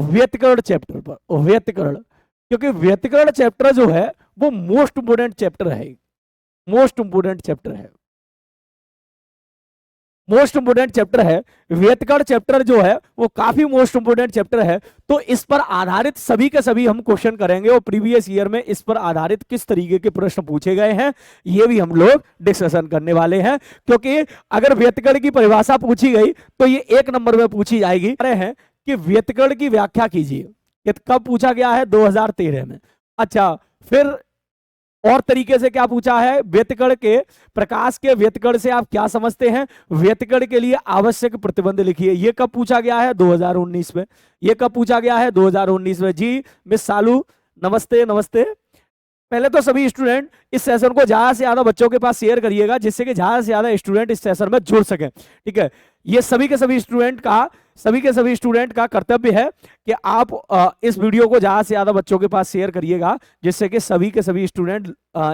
व्यतिकरण चैप्टर पर, व्यतिकरण, क्योंकि व्यतिकरण चैप्टर जो है वो मोस्ट इंपोर्टेंट चैप्टर है, मोस्ट इंपोर्टेंट चैप्टर है, मोस्ट इंपोर्टेंट चैप्टर है। व्यतिकरण चैप्टर जो है वो काफी मोस्ट इंपोर्टेंट चैप्टर है। तो इस पर आधारित सभी के सभी हम क्वेश्चन करेंगे और प्रीवियस ईयर में इस पर आधारित किस तरीके के प्रश्न पूछे गए हैं ये भी हम लोग डिस्कशन करने वाले हैं। क्योंकि अगर व्यतिकरण की परिभाषा पूछी गई तो ये 1 नंबर में पूछी जाएगी। हैं कि व्यतिकरण की व्याख्या कीजिए, ये कब पूछा गया है? 2013 में। अच्छा, फिर और तरीके से क्या पूछा है? व्यतिकरण के, प्रकाश के व्यतिकरण से आप क्या समझते हैं? व्यतिकरण के लिए आवश्यक प्रतिबंध लिखिए। ये कब पूछा गया है? 2019 में। ये कब पूछा गया है? 2019 में। जी मिस सालू नमस्ते, नमस्ते। पहले तो सभी स्टूडेंट इस सेशन को ज्यादा से ज्यादा बच्चों के पास शेयर करिएगा जिससे कि ज्यादा से ज्यादा स्टूडेंट इस सेशन में जुड़ सके। ठीक है, ये सभी के सभी स्टूडेंट का कर्तव्य है कि आप इस वीडियो को ज्यादा से ज्यादा बच्चों के पास शेयर करिएगा जिससे कि सभी के सभी स्टूडेंट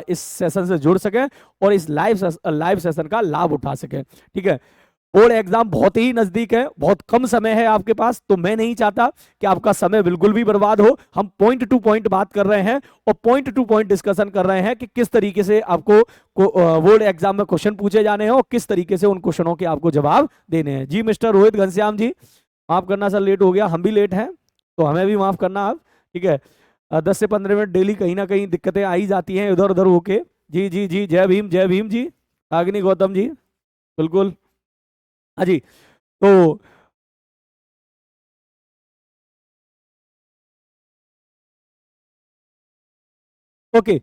इस सेशन से जुड़ सके और इस लाइव सेशन का लाभ उठा सके। ठीक है, बोर्ड एग्जाम बहुत ही नजदीक है, बहुत कम समय है आपके पास, तो मैं नहीं चाहता कि आपका समय बिल्कुल भी बर्बाद हो। हम पॉइंट टू पॉइंट बात कर रहे हैं और पॉइंट टू पॉइंट डिस्कशन कर रहे हैं कि किस तरीके से आपको बोर्ड एग्जाम में क्वेश्चन पूछे जाने हैं और किस तरीके से उन क्वेश्चनों के आपको जवाब देने हैं। जी मिस्टर रोहित घनश्याम जी, माफ करना सर, लेट हो गया, हम भी लेट हैं तो हमें भी माफ करना आप। ठीक है, 10 से 15 मिनट डेली कहीं ना कहीं दिक्कतें आई जाती हैं इधर उधर होके। जी जी जी, जय भीम, जय भीम जी। अग्नि गौतम जी, बिल्कुल। हाँ जी, तो ओके,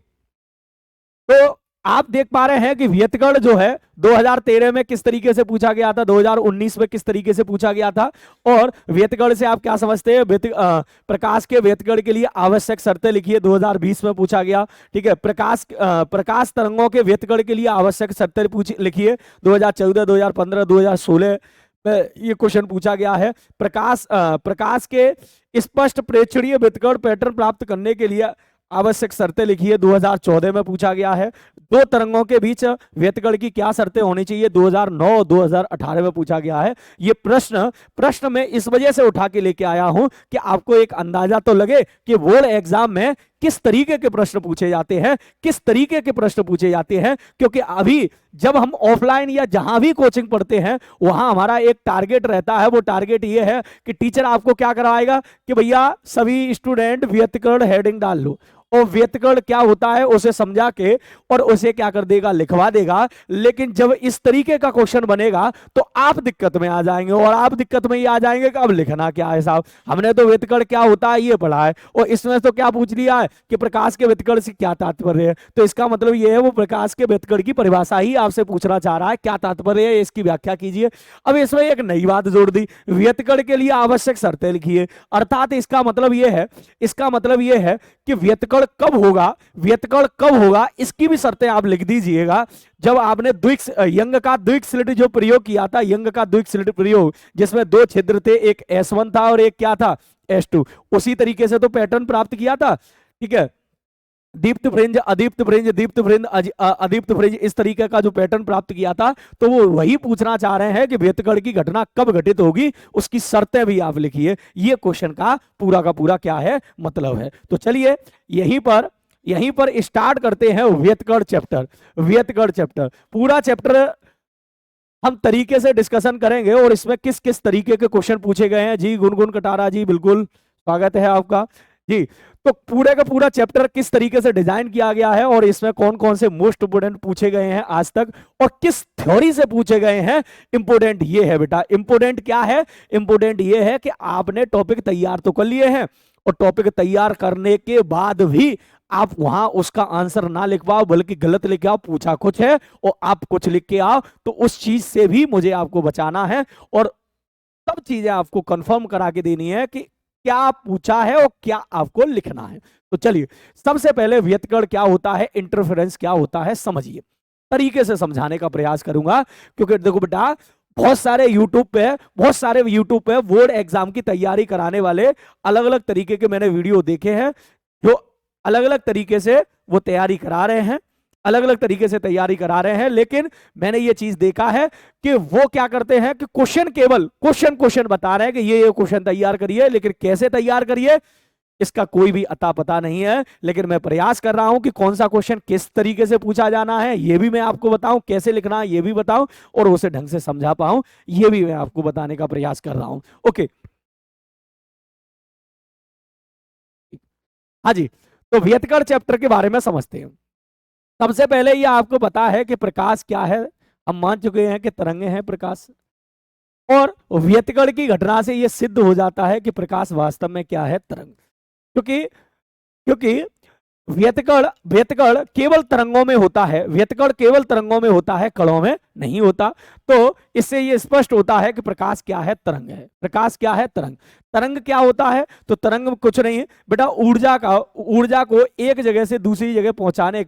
तो आप देख पा रहे हैं कि व्यतिकरण जो है 2013 में किस तरीके से पूछा गया था, 2019 में किस तरीके से पूछा गया था। और व्यतिकरण से आप क्या समझते हैं? प्रकाश के व्यतिकरण के लिए आवश्यक शर्तें लिखिए, 2020 में पूछा गया। ठीक है, प्रकाश तरंगों के व्यतिकरण के लिए आवश्यक शर्तें लिखिए, 2014, 2015, 2016 ये क्वेश्चन पूछा गया है। प्रकाश के स्पष्ट प्रेक्षणीय व्यतिकरण पैटर्न प्राप्त करने के लिए आवश्यक शर्तें लिखिए, 2014 में पूछा गया है। दो तरंगों के बीच व्यतिकरण की क्या शर्तें होनी चाहिए, 2009 2018 में पूछा गया है। ये प्रश्न मैं इस वजह से उठा के लेके आया हूं कि आपको एक अंदाजा तो लगे कि बोर्ड एग्जाम में किस तरीके के प्रश्न पूछे जाते हैं, किस तरीके के प्रश्न पूछे जाते हैं। क्योंकि अभी जब हम ऑफलाइन या जहां भी कोचिंग पढ़ते हैं वहां हमारा एक टारगेट रहता है, वो टारगेट ये है कि टीचर आपको क्या कराएगा कि भैया सभी स्टूडेंट व्यतिकरण हेडिंग डाल लो, और व्यतिकरण क्या होता है उसे समझा के और उसे क्या कर देगा, लिखवा देगा। लेकिन जब इस तरीके का क्वेश्चन बनेगा तो आप दिक्कत में आ जाएंगे, और आप दिक्कत में ये आ जाएंगे कि अब लिखना क्या है साहब, हमने तो व्यतिकरण क्या होता है ये पढ़ा है और इसमें तो क्या पूछ लिया है कि प्रकाश के व्यतिकरण से क्या तात्पर्य है। तो इसका मतलब ये है वो प्रकाश के व्यतिकरण की परिभाषा ही आपसे पूछना चाह रहा है, क्या तात्पर्य है इसकी व्याख्या कीजिए। अब इसमें एक नई बात जोड़ दी, व्यतिकरण के लिए आवश्यक शर्तें लिखिए। अर्थात इसका मतलब ये है कि व्यतिकरण कब होगा इसकी भी शर्तें आप लिख दीजिएगा। जब आपने यंग का द्विक स्लिट जो प्रयोग किया था, यंग का द्विक स्लिट प्रयोग जिसमें 2 छिद्र थे, एक S1 था और एक क्या था, S2, उसी तरीके से तो पैटर्न प्राप्त किया था। ठीक है, दीप्त फ्रिंज, अदीप्त फ्रिंज, दीप्त फ्रिंज, अदीप्त फ्रिंज, इस तरीके का जो पैटर्न प्राप्त किया था। तो वो वही पूछना चाह रहे हैं कि व्यतिकरण की घटना कब घटित होगी, उसकी शर्तें भी आप लिखिए। ये क्वेश्चन का पूरा क्या है, मतलब है। तो चलिए यहीं पर स्टार्ट करते हैं व्यतिकरण चैप्टर। पूरा चैप्टर हम तरीके से डिस्कशन करेंगे और इसमें किस किस तरीके के क्वेश्चन पूछे गए हैं। जी गुनगुन कटारा जी, बिल्कुल स्वागत है आपका जी। तो पूरे का पूरा चैप्टर किस तरीके से डिजाइन किया गया है और इसमें कौन कौन से मोस्ट इंपोर्टेंट पूछे गए हैं आज तक और किस थ्योरी से पूछे गए हैं। इंपोर्टेंट ये है बेटा, इंपोर्टेंट क्या है, इंपोर्टेंट ये है कि आपने टॉपिक तैयार तो कर लिए हैं और टॉपिक तैयार करने के बाद भी आप वहां उसका आंसर ना लिख पाओ बल्कि गलत लिख आओ, पूछा कुछ है और आप कुछ लिख के आओ, तो उस चीज से भी मुझे आपको बचाना है और सब चीजें आपको कंफर्म करा के देनी है कि क्या पूछा है और क्या आपको लिखना है। तो चलिए सबसे पहले व्यतिकरण क्या होता है, इंटरफेरेंस क्या होता है, समझिए। तरीके से समझाने का प्रयास करूंगा क्योंकि देखो बेटा बहुत सारे यूट्यूब पे बोर्ड एग्जाम की तैयारी कराने वाले अलग अलग तरीके के मैंने वीडियो देखे हैं जो अलग अलग तरीके से वो तैयारी करा रहे हैं। अलग अलग तरीके से तैयारी करा रहे हैं, लेकिन मैंने ये चीज देखा है कि वो क्या करते हैं कि क्वेश्चन केवल क्वेश्चन बता रहे हैं कि ये क्वेश्चन तैयार करिए, लेकिन कैसे तैयार करिए इसका कोई भी अता पता नहीं है। लेकिन मैं प्रयास कर रहा हूं कि कौन सा क्वेश्चन किस तरीके से पूछा जाना है ये भी मैं आपको बताऊं, कैसे लिखना है ये भी बताऊं, और उसे ढंग से समझा पाऊं ये भी मैं आपको बताने का प्रयास कर रहा हूं। ओके, हाँ जी, तो व्यतिकरण चैप्टर के बारे में समझते हैं। सबसे पहले ये आपको पता है कि प्रकाश क्या है, हम मान चुके हैं कि तरंगे हैं प्रकाश, और व्यतिकरण की घटना से यह सिद्ध हो जाता है कि प्रकाश वास्तव में क्या है, तरंग। क्योंकि क्योंकि व्यतिकरण व्यतिकरण केवल तरंगों में होता है, व्यतिकरण केवल तरंगों में होता है, कणों में नहीं होता। तो इससे यह स्पष्ट होता है कि प्रकाश क्या है, तरंग है। प्रकाश क्या है, तरंग। तरंग क्या होता है, तो तरंग कुछ नहीं है बेटा, ऊर्जा को एक जगह से दूसरी जगह पहुंचाने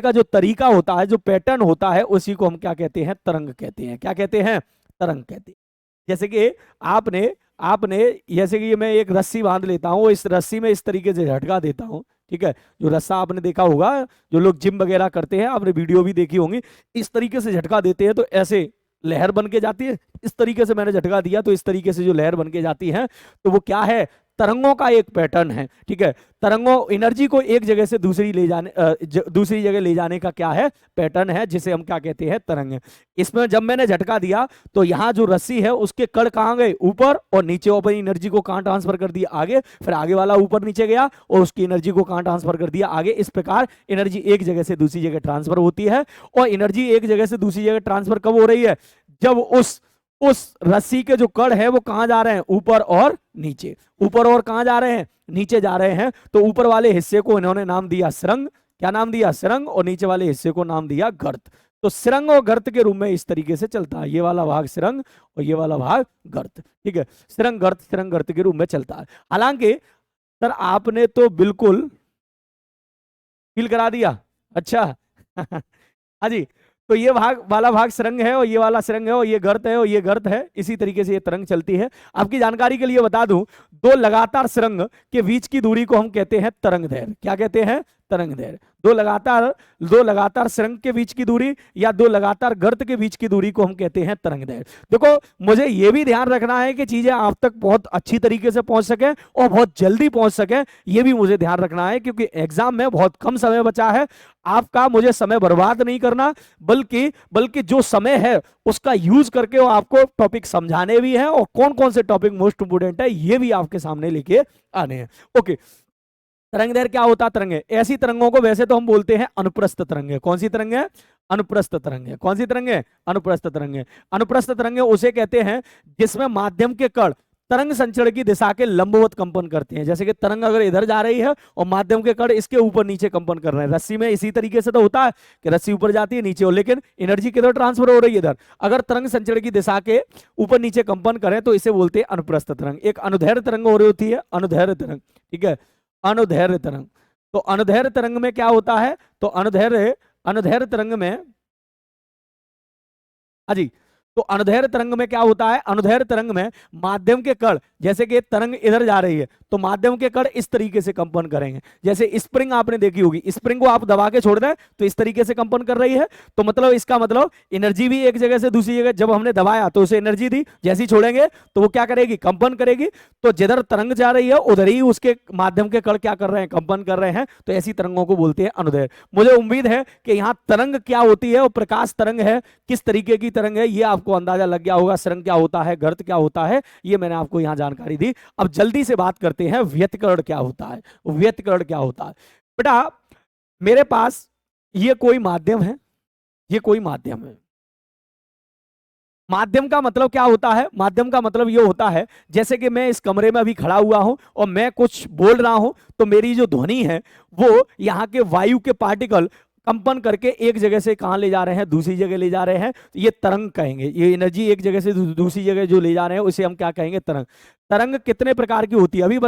का जो तरीका होता है, जो पैटर्न होता है, उसी को हम क्या कहते हैं, तरंग कहते हैं। क्या कहते हैं, तरंग कहते हैं। जैसे कि आपने आपने जैसे कि मैं एक रस्सी बांध लेता हूं, इस रस्सी में इस तरीके से झटका देता हूं, ठीक है, जो रस्सा आपने देखा होगा, जो लोग जिम वगैरह करते हैं, आपने वीडियो भी देखी होंगी, इस तरीके से झटका देते हैं तो ऐसे लहर बन के जाती है। इस तरीके से मैंने झटका दिया तो इस तरीके से जो लहर बन के जाती है, तो वो क्या है, तरंगों का एक पैटर्न है। ठीक है, तरंगों एनर्जी को एक जगह से दूसरी जगह ले जाने का क्या है, पैटर्न है, जिसे हम क्या कहते हैं, तरंग। इसमें जब मैंने झटका दिया तो यहाँ जो रस्सी है उसके कण कहाँ गए, ऊपर, और नीचे अपनी एनर्जी को कहाँ ट्रांसफर कर दिया, आगे, फिर आगे वाला ऊपर नीचे गया और उसकी एनर्जी को कहाँ ट्रांसफर कर दिया, आगे। इस प्रकार एनर्जी एक जगह से दूसरी जगह ट्रांसफर होती है। और एनर्जी एक जगह से दूसरी जगह ट्रांसफर कब हो रही है, जब उस रस्सी के जो कण है वो कहां जा रहे हैं, ऊपर और नीचे। ऊपर और कहां जा रहे हैं, नीचे जा रहे हैं। तो ऊपर वाले हिस्से को इन्होंने नाम दिया सुरंग। क्या नाम दिया, सुरंग। और नीचे वाले हिस्से को नाम दिया गर्त। तो सुरंग और गर्त के रूप में इस तरीके से चलता है, ये वाला भाग सुरंग और ये वाला भाग गर्त। ठीक है, सुरंग गर्त के रूप में चलता है। हालांकि सर आपने तो बिल्कुल फील करा दिया, अच्छा। हाँ जी, तो ये वाला भाग सुरंग है और ये वाला सुरंग है और ये गर्त है और ये गर्त है। इसी तरीके से ये तरंग चलती है। आपकी जानकारी के लिए बता दूं, दो लगातार सुरंग के बीच की दूरी को हम कहते हैं तरंग दैर्घ्य। क्या कहते हैं, तरंग दैर्घ्य। दो लगातार सुरंग के बीच की दूरी या दो लगातार गर्त के बीच की दूरी को हम कहते हैं तरंग दैर्घ्य। देखो, मुझे यह भी ध्यान रखना है कि चीजें आप तक बहुत अच्छी तरीके से पहुंच सके और बहुत जल्दी पहुंच सके, ये भी मुझे ध्यान रखना है, क्योंकि एग्जाम में बहुत कम समय बचा है। आपका मुझे समय बर्बाद नहीं करना, बल्कि जो समय है उसका यूज करके वो आपको टॉपिक समझाने भी हैं और कौन कौन से टॉपिक मोस्ट इंपोर्टेंट है ये भी आपके सामने लेके आने हैं। ओके, तरंग दैर्घ्य क्या होता है, तरंग। ऐसी तरंगों को वैसे तो हम बोलते हैं अनुप्रस्थ तरंग। कौन सी तरंग है, अनुप्रस्थ तरंग। कौन सी तरंग है, अनुप्रस्थ तरंग। अनुप्रस्थ तरंग उसे कहते हैं जिसमें माध्यम के कण तरंग संचरण की दिशा के लंबवत कंपन करते हैं। जैसे कि तरंग अगर इधर जा रही है और माध्यम के कण इसके ऊपर नीचे कंपन कर रहे हैं। रस्सी में इसी तरीके से तो होता है कि रस्सी ऊपर जाती है नीचे, और लेकिन एनर्जी किधर ट्रांसफर हो रही है, इधर। अगर तरंग संचरण की दिशा के ऊपर नीचे कंपन करें तो इसे बोलते हैं अनुप्रस्थ तरंग। एक अनुदैर्घ्य तरंग हो रही होती है, अनुदैर्घ्य तरंग। ठीक है, अनुदैर्घ्य तरंग। तो अनुदैर्घ्य तरंग में क्या होता है, तो अनुदैर्घ्य तरंग में, हाँ जी, तो अनुदैर्घ्य तरंग में क्या होता है, अनुदैर्घ्य तरंग में माध्यम के कण, जैसे कि तरंग इधर जा रही है तो माध्यम के कण इस तरीके से कंपन करेंगे। जैसे स्प्रिंग आपने देखी होगी, स्प्रिंग को आप दबा के छोड़ दें तो इस तरीके से कंपन कर रही है। तो मतलब इसका मतलब एनर्जी भी एक जगह से दूसरी जगह, जब हमने दबाया तो उसे एनर्जी दी, जैसे ही छोड़ेंगे तो वो क्या करेगी, कंपन करेगी। तो जिधर तरंग जा रही है उधर ही उसके माध्यम के कण क्या कर रहे हैं, कंपन कर रहे हैं। तो ऐसी तरंगों को बोलते हैं अनुदैर्घ्य। मुझे उम्मीद है कि यहाँ तरंग क्या होती है और प्रकाश तरंग है, किस तरीके की तरंग है, ये आपको अंदाजा लग गया होगा। सुरंग क्या होता है, गर्त क्या होता है, ये मैंने आपको यहाँ जानकारी दी। अब जल्दी से बात करते हैं व्यतिकरण क्या होता है। व्यतिकरण क्या होता है बेटा, मेरे पास ये कोई माध्यम है, ये कोई माध्यम है। माध्यम का मतलब क्या होता है, माध्यम का मतलब ये होता है, जैसे कि मैं इस कमरे में अभी खड़ा हुआ हूं और मैं कुछ बोल रहा हूं, तो मेरी जो ध्वनि है वो यहाँ के वायु के पार्टिकल कंपन करके एक जगह से कहां ले जा रहे हैं, दूसरी जगह ले जा रहे हैं। तो ये तरंग कहेंगे। ये एनर्जी एक जगह से दूसरी जगह जो ले जा रहे हैं उसे हम क्या कहेंगे, तरंग। तरंग कितने प्रकार की होती है, अभी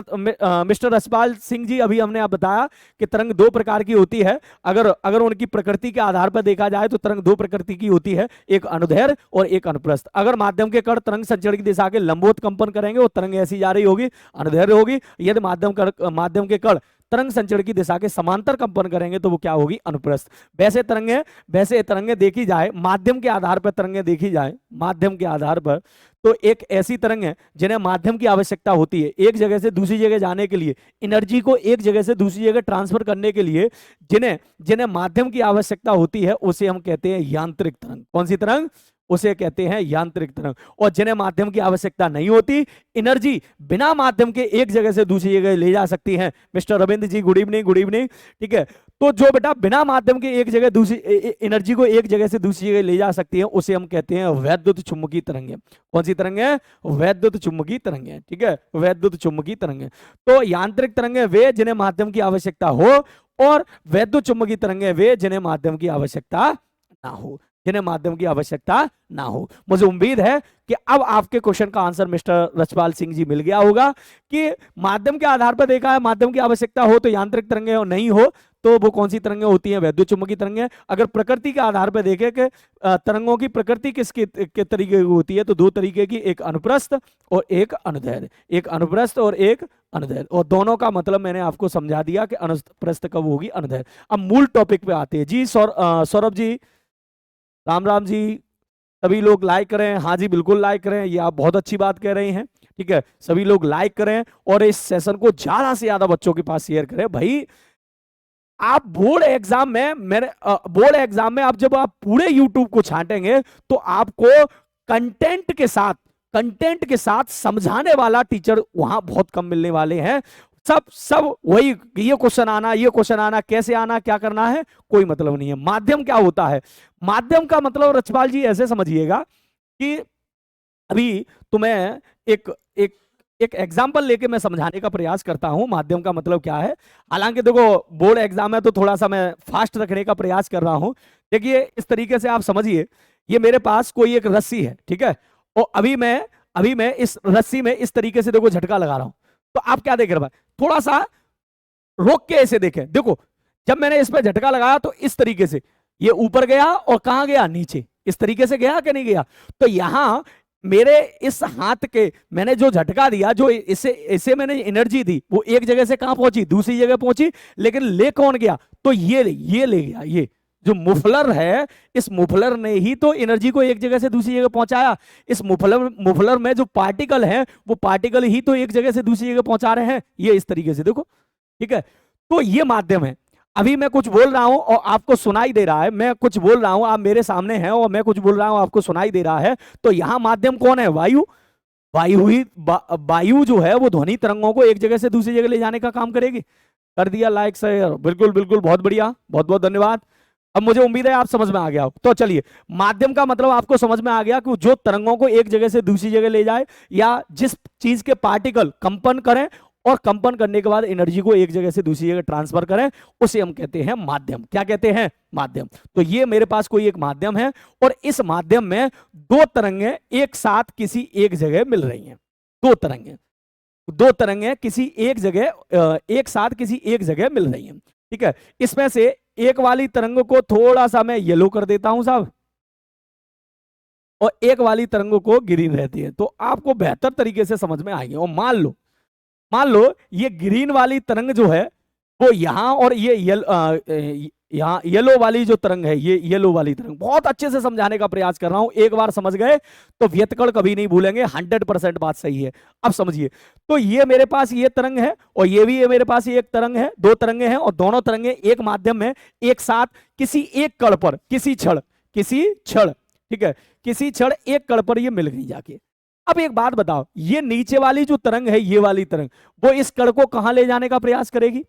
मिस्टर रसपाल सिंह जी अभी हमने आप बताया कि तरंग दो प्रकार की होती है। अगर उनकी प्रकृति के आधार पर देखा जाए तो तरंग दो प्रकृति की होती है, एक अनुदैर्घ्य और एक अनुप्रस्थ। अगर माध्यम के कण तरंग संचरण की दिशा के लंबवत कंपन करेंगे वो तरंग ऐसी जा रही होगी, अनुदैर्घ्य होगी। यदि माध्यम के कण तरंग संचरण की दिशा के समांतर कंपन करेंगे तो वो क्या होगी, अनुप्रस्थ। वैसे तरंगे देखी जाए, माध्यम के आधार पर तरंगे देखी जाए, माध्यम के आधार पर, तो एक ऐसी तरंग है जिन्हें माध्यम की आवश्यकता होती है एक जगह से दूसरी जगह जाने के लिए, एनर्जी को एक जगह से दूसरी जगह ट्रांसफर करने के लिए जिन्हें जिन्हें माध्यम की आवश्यकता होती है, उसे हम कहते हैं यांत्रिक तरंग। कौन सी तरंग, उसे कहते हैं यांत्रिक तरंग। और जिन्हें माध्यम की आवश्यकता नहीं होती, एनर्जी बिना माध्यम के एक जगह से दूसरी जगह ले जा सकती है। मिस्टर रविंद्र जी गुड इवनिंग, गुड इवनिंग। ठीक है, तो जो बेटा बिना माध्यम के एक जगह दूसरी एनर्जी को एक जगह से दूसरी जगह ले जा सकती है, उसे हम कहते हैं वैद्युत चुंबकीय तरंगें। कौन सी तरंगें, वैद्युत चुंबकीय तरंगें। ठीक है, वैद्युत चुंबकीय तरंगें। तो यांत्रिक तरंगें वे जिन्हें माध्यम की आवश्यकता हो, और वैद्युत चुंबकीय तरंगें वे जिन्हें माध्यम की आवश्यकता ना हो, जिन्हें माध्यम की आवश्यकता ना हो। मुझे उम्मीद है कि अब आपके क्वेश्चन का आंसर मिस्टर रचपाल सिंह जी मिल गया होगा कि माध्यम के आधार पर देखा है, माध्यम की आवश्यकता हो तो यांत्रिक तरंगें, और नहीं हो तो वो कौन सी तरंगें होती हैं, वैद्युत चुंबकीय तरंगें। अगर प्रकृति के आधार पर देखें कि तरंगों की प्रकृति किसके के तरीके की होती है, तो दो तरीके की, एक अनुप्रस्थ और एक अनुदैर्ध्य, एक अनुप्रस्थ और एक अनुदैर्ध्य। और दोनों का मतलब मैंने आपको समझा दिया कि अनुप्रस्थ कब होगी, अनुदैर्ध्य। अब मूल टॉपिक पे आते हैं जी। सौरभ जी, राम राम जी, सभी लोग लाइक करें। हाँ जी बिल्कुल लाइक करें, ये आप बहुत अच्छी बात कह रहे हैं। ठीक है, सभी लोग लाइक करें और इस सेशन को ज्यादा से ज्यादा बच्चों के पास शेयर करें। भाई आप बोर्ड एग्जाम में आप जब आप पूरे यूट्यूब को छांटेंगे तो आपको कंटेंट के साथ समझाने वाला टीचर वहां बहुत कम मिलने वाले हैं। सब वही, ये क्वेश्चन आना, कैसे आना, क्या करना है, कोई मतलब नहीं है। माध्यम क्या होता है, माध्यम का मतलब रचपाल जी ऐसे समझिएगा कि अभी तुम्हें एक एग्जाम्पल लेके मैं समझाने का प्रयास करता हूं माध्यम का मतलब क्या है। हालांकि देखो बोर्ड एग्जाम है तो थोड़ा सा मैं फास्ट रखने का प्रयास कर रहा हूं। देखिए इस तरीके से आप समझिए, ये मेरे पास कोई एक रस्सी है, ठीक है, और अभी मैं इस रस्सी में इस तरीके से देखो झटका लगा रहा हूं, तो आप क्या देख रहे हैं, थोड़ा सा रोक के ऐसे देखें। देखो जब मैंने इस पर झटका लगाया तो इस तरीके से ये ऊपर गया और कहां गया, नीचे, इस तरीके से गया कि नहीं गया। तो यहां मेरे इस हाथ के मैंने जो झटका दिया, जो इसे मैंने एनर्जी दी, वो एक जगह से कहां पहुंची, दूसरी जगह पहुंची, लेकिन ले कौन गया, तो ये ले गया। ये जो मुफलर है, इस मुफलर ने ही तो एनर्जी को एक जगह से दूसरी जगह पहुंचाया। इस मुफलर में जो पार्टिकल है, वो पार्टिकल ही तो एक जगह से दूसरी जगह पहुंचा रहे हैं, ये इस तरीके से देखो। ठीक है, तो ये माध्यम है। अभी मैं कुछ बोल रहा हूं और आपको सुनाई दे रहा है, मैं कुछ बोल रहा हूं, आप मेरे सामने हैं और मैं कुछ बोल रहा हूं, आपको सुनाई दे रहा है, तो यहां माध्यम कौन है, वायु। वायु जो है वो ध्वनि तरंगों को एक जगह से दूसरी जगह ले जाने का काम करेगी। कर दिया लाइक शेयर, बिल्कुल बिल्कुल, बहुत बढ़िया, बहुत बहुत धन्यवाद। अब मुझे उम्मीद है आप समझ में आ गया हो। तो चलिए, माध्यम का मतलब आपको समझ में आ गया कि जो तरंगों को एक जगह से दूसरी जगह ले जाए, या जिस चीज के पार्टिकल कंपन करें और कंपन करने के बाद एनर्जी को एक जगह से दूसरी जगह ट्रांसफर करें, उसे हम कहते हैं माध्यम। क्या कहते हैं, माध्यम। तो ये मेरे पास कोई एक माध्यम है और इस माध्यम में दो तरंगें एक साथ किसी एक जगह मिल रही हैं। दो तरंगें किसी एक जगह एक साथ किसी एक जगह मिल रही हैं। ठीक है, इसमें से एक वाली तरंग को थोड़ा सा मैं येलो कर देता हूं साहब, और एक वाली तरंगों को ग्रीन रहती है, तो आपको बेहतर तरीके से समझ में आएगी। और मान लो ये ग्रीन वाली तरंग जो है वो यहां, और ये यहाँ येलो वाली जो तरंग है, ये येलो वाली तरंग, बहुत अच्छे से समझाने का प्रयास कर रहा हूं। एक बार समझ गए तो व्यतकण कभी नहीं भूलेंगे, 100% बात सही है। अब समझिए, तो ये मेरे पास ये तरंग है और ये भी मेरे पास एक तरंग है, दो तरंगे हैं, और दोनों तरंगे एक माध्यम में एक साथ किसी एक कण पर, किसी क्षण, ठीक है, किसी क्षण एक कण पर ये मिल गई जाके। अब एक बात बताओ, ये नीचे वाली जो तरंग है, ये वाली तरंग, वो इस कण को कहां ले जाने का प्रयास करेगी,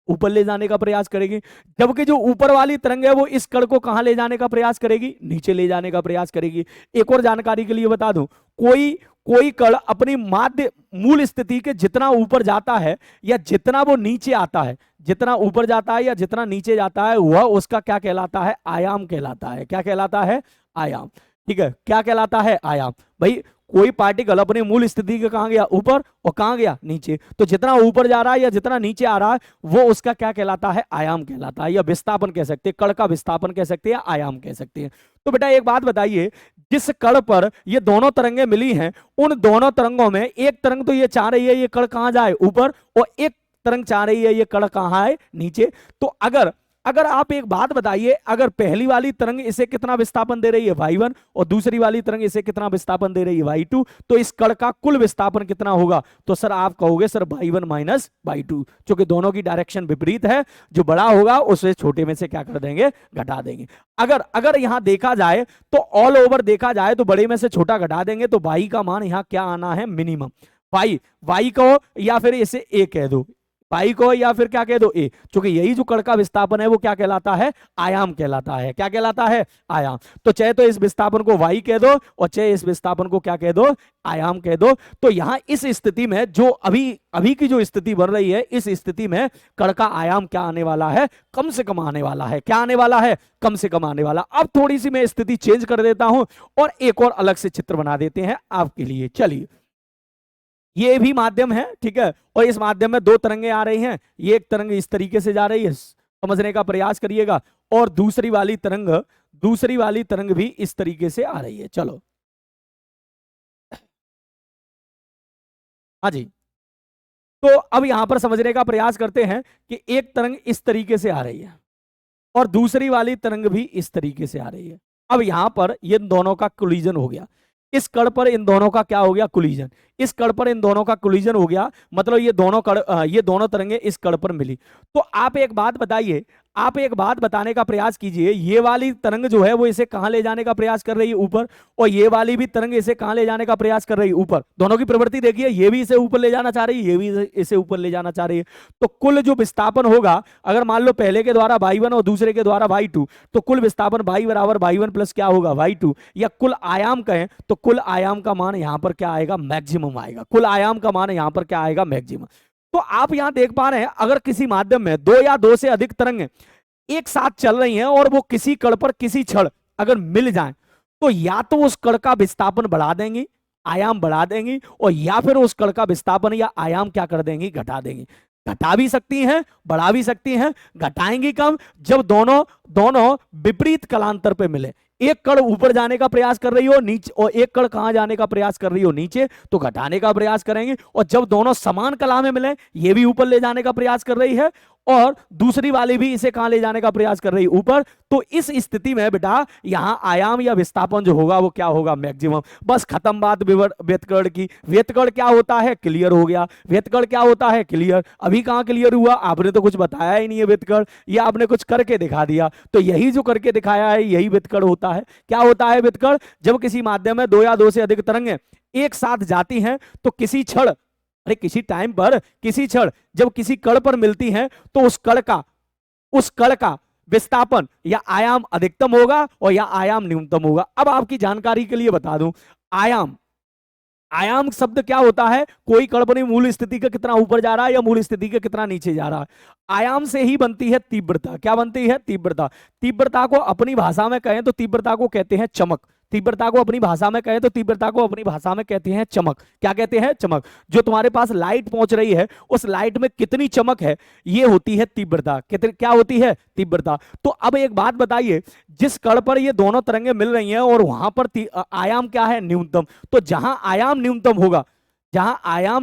ऊपर ले जाने का प्रयास करेगी। जबकि जो ऊपर वाली तरंग है वो इस कण को कहां ले जाने का प्रयास करेगी, नीचे ले जाने का प्रयास करेगी। एक और जानकारी के लिए बता दूं, कोई कण अपनी माध्य मूल स्थिति के जितना ऊपर जाता है या जितना वो नीचे आता है, जितना ऊपर जाता है या जितना नीचे जाता है, वह उसका क्या कहलाता है, आयाम कहलाता है। क्या कहलाता है, आयाम। ठीक है, क्या कहलाता है, आयाम। भाई कोई पार्टिकल अपनी मूल स्थिति के कहां गया, ऊपर, और कहां गया, नीचे, तो जितना ऊपर जा रहा है या जितना नीचे आ रहा है वो उसका क्या कहलाता है, आयाम कहलाता है, या विस्थापन कह सकते हैं, कण का विस्थापन कह सकते हैं, आयाम कह सकते हैं। तो बेटा एक बात बताइए, जिस कण पर ये दोनों तरंगें मिली हैं, उन दोनों तरंगों में एक तरंग तो ये चाह रही है ये कण कहां जाए, ऊपर, और एक तरंग चाह रही है ये कण कहाँ है, नीचे। तो अगर अगर आप एक बात बताइए, अगर पहली वाली तरंग इसे कितना विस्थापन दे रही है y1 और दूसरी वाली तरंग इसे कितना विस्थापन दे रही है y2, तो इस कण का कुल विस्थापन कितना होगा? तो सर आप कहोगे सर y1 माइनस y2, क्योंकि दोनों की डायरेक्शन विपरीत है, जो बड़ा होगा उसे छोटे में से क्या कर देंगे, घटा देंगे। अगर अगर यहां देखा जाए तो ऑल ओवर देखा जाए तो बड़े में से छोटा घटा देंगे, तो y का मान यहां क्या आना है, मिनिमम। y को या फिर इसे a कह दो, पाई को या फिर क्या कह दो ए, क्योंकि यही जो कण का विस्थापन है वो क्या कहलाता है, आयाम कहलाता है। क्या कहलाता है, आयाम। तो चाहे तो इस विस्थापन को वाई कह दो और चाहे इस विस्थापन को क्या कह दो, आयाम कह दो। तो यहां इस स्थिति में जो अभी अभी की जो स्थिति बन रही है, इस स्थिति में कण का आयाम क्या आने वाला है, कम से कम आने वाला है। क्या आने वाला है, कम से कम आने वाला। अब थोड़ी सी मैं स्थिति चेंज कर देता हूं और एक और अलग से चित्र बना देते हैं आपके लिए। चलिए, ये भी माध्यम है, ठीक है, और इस माध्यम में दो तरंगे आ रही हैं। ये एक तरंग इस तरीके से जा रही है, समझने का प्रयास करिएगा, और दूसरी वाली तरंग भी इस तरीके से आ रही है। चलो, हाँ जी। तो अब यहां पर समझने का प्रयास करते हैं कि एक तरंग इस तरीके से आ रही है और दूसरी वाली तरंग भी इस तरीके से आ रही है। अब यहां पर ये दोनों का कोलिजन हो गया, इस कण पर इन दोनों का क्या हो गया, कोलिजन। इस कण पर इन दोनों का कोलिजन हो गया, मतलब ये दोनों तरंगे इस कण पर मिली। तो आप एक बात बताइए, आप एक बात बताने का प्रयास कीजिए, ये वाली तरंग जो है वो इसे कहां ले जाने का प्रयास कर रही है, ऊपर, और ये वाली भी तरंग इसे कहां ले जाने का प्रयास कर रही है, ऊपर। दोनों की प्रवृत्ति देखिए, ये भी इसे ऊपर ले जाना चाह रही है, ये भी इसे ऊपर ले जाना चाह रही है। तो कुल जो विस्थापन होगा, अगर मान लो पहले के द्वारा y1 और दूसरे के द्वारा y2, तो कुल विस्थापन y बराबर y1 प्लस क्या होगा, y2, या कुल आयाम कहें तो कुल आयाम का मान यहां पर क्या आएगा, मैक्सिमम आएगा। कुल आयाम का मान यहां पर क्या आएगा, मैक्सिमम। तो आप यहां देख पा रहे हैं, अगर किसी माध्यम में दो या दो से अधिक तरंगें एक साथ चल रही हैं और वो किसी कण पर किसी क्षण अगर मिल जाएं, तो या तो उस कण का विस्थापन बढ़ा देंगी, आयाम बढ़ा देंगी, और या फिर उस कण का विस्थापन या आयाम क्या कर देंगी, घटा देंगी। घटा भी सकती हैं, बढ़ा भी सकती हैं। घटाएंगी कब, जब दोनों विपरीत कलांतर पे मिले। एक कण ऊपर जाने का प्रयास कर रही हो नीचे, और एक कण कहां जाने का प्रयास कर रही हो, नीचे, तो घटाने का प्रयास करेंगे। और जब दोनों समान कला में मिले, ये भी ऊपर ले जाने का प्रयास कर रही है और दूसरी वाली भी इसे कहां ले जाने का प्रयास कर रही है, ऊपर, तो इस स्थिति में बेटा यहां आयाम या विस्थापन जो होगा वो क्या होगा, मैक्सिमम। बस खत्म बात व्यतकर्ण की। व्यतकर्ण क्या होता है, क्लियर हो गया। व्यतकर्ण क्या होता है, क्लियर। अभी कहां क्लियर हुआ, आपने तो कुछ बताया ही नहीं है व्यतकर्ण, या आपने कुछ करके दिखा दिया। तो यही जो करके दिखाया है यही व्यतकर्ण होता है। क्या होता है व्यतकर्ण, जब किसी माध्यम में दो या दो से अधिक तरंगें एक साथ जाती हैं, तो किसी क्षण, अरे किसी टाइम पर, किसी क्षण जब किसी कण पर मिलती हैं, तो उस कण का विस्थापन या आयाम अधिकतम होगा और या आयाम न्यूनतम होगा। अब आपकी जानकारी के लिए बता दूं, आयाम शब्द क्या होता है, कोई कण अपनी मूल स्थिति का कितना ऊपर जा रहा है या मूल स्थिति के कितना नीचे जा रहा है। आयाम से ही बनती है तीव्रता। क्या बनती है, तीव्रता। तीव्रता को अपनी भाषा में कहें तो तीव्रता को कहते हैं चमक। तीव्रता को अपनी भाषा में कहें तो तीव्रता को अपनी भाषा में कहते हैं चमक। क्या कहते हैं, चमक। जो तुम्हारे पास लाइट पहुंच रही है, उस लाइट में कितनी चमक है, ये होती है तीव्रता। क्या होती है, तीव्रता। तो अब एक बात बताइए, जिस कण पर ये दोनों तरंगें मिल रही हैं और वहां पर आयाम क्या है, न्यूनतम, तो जहां आयाम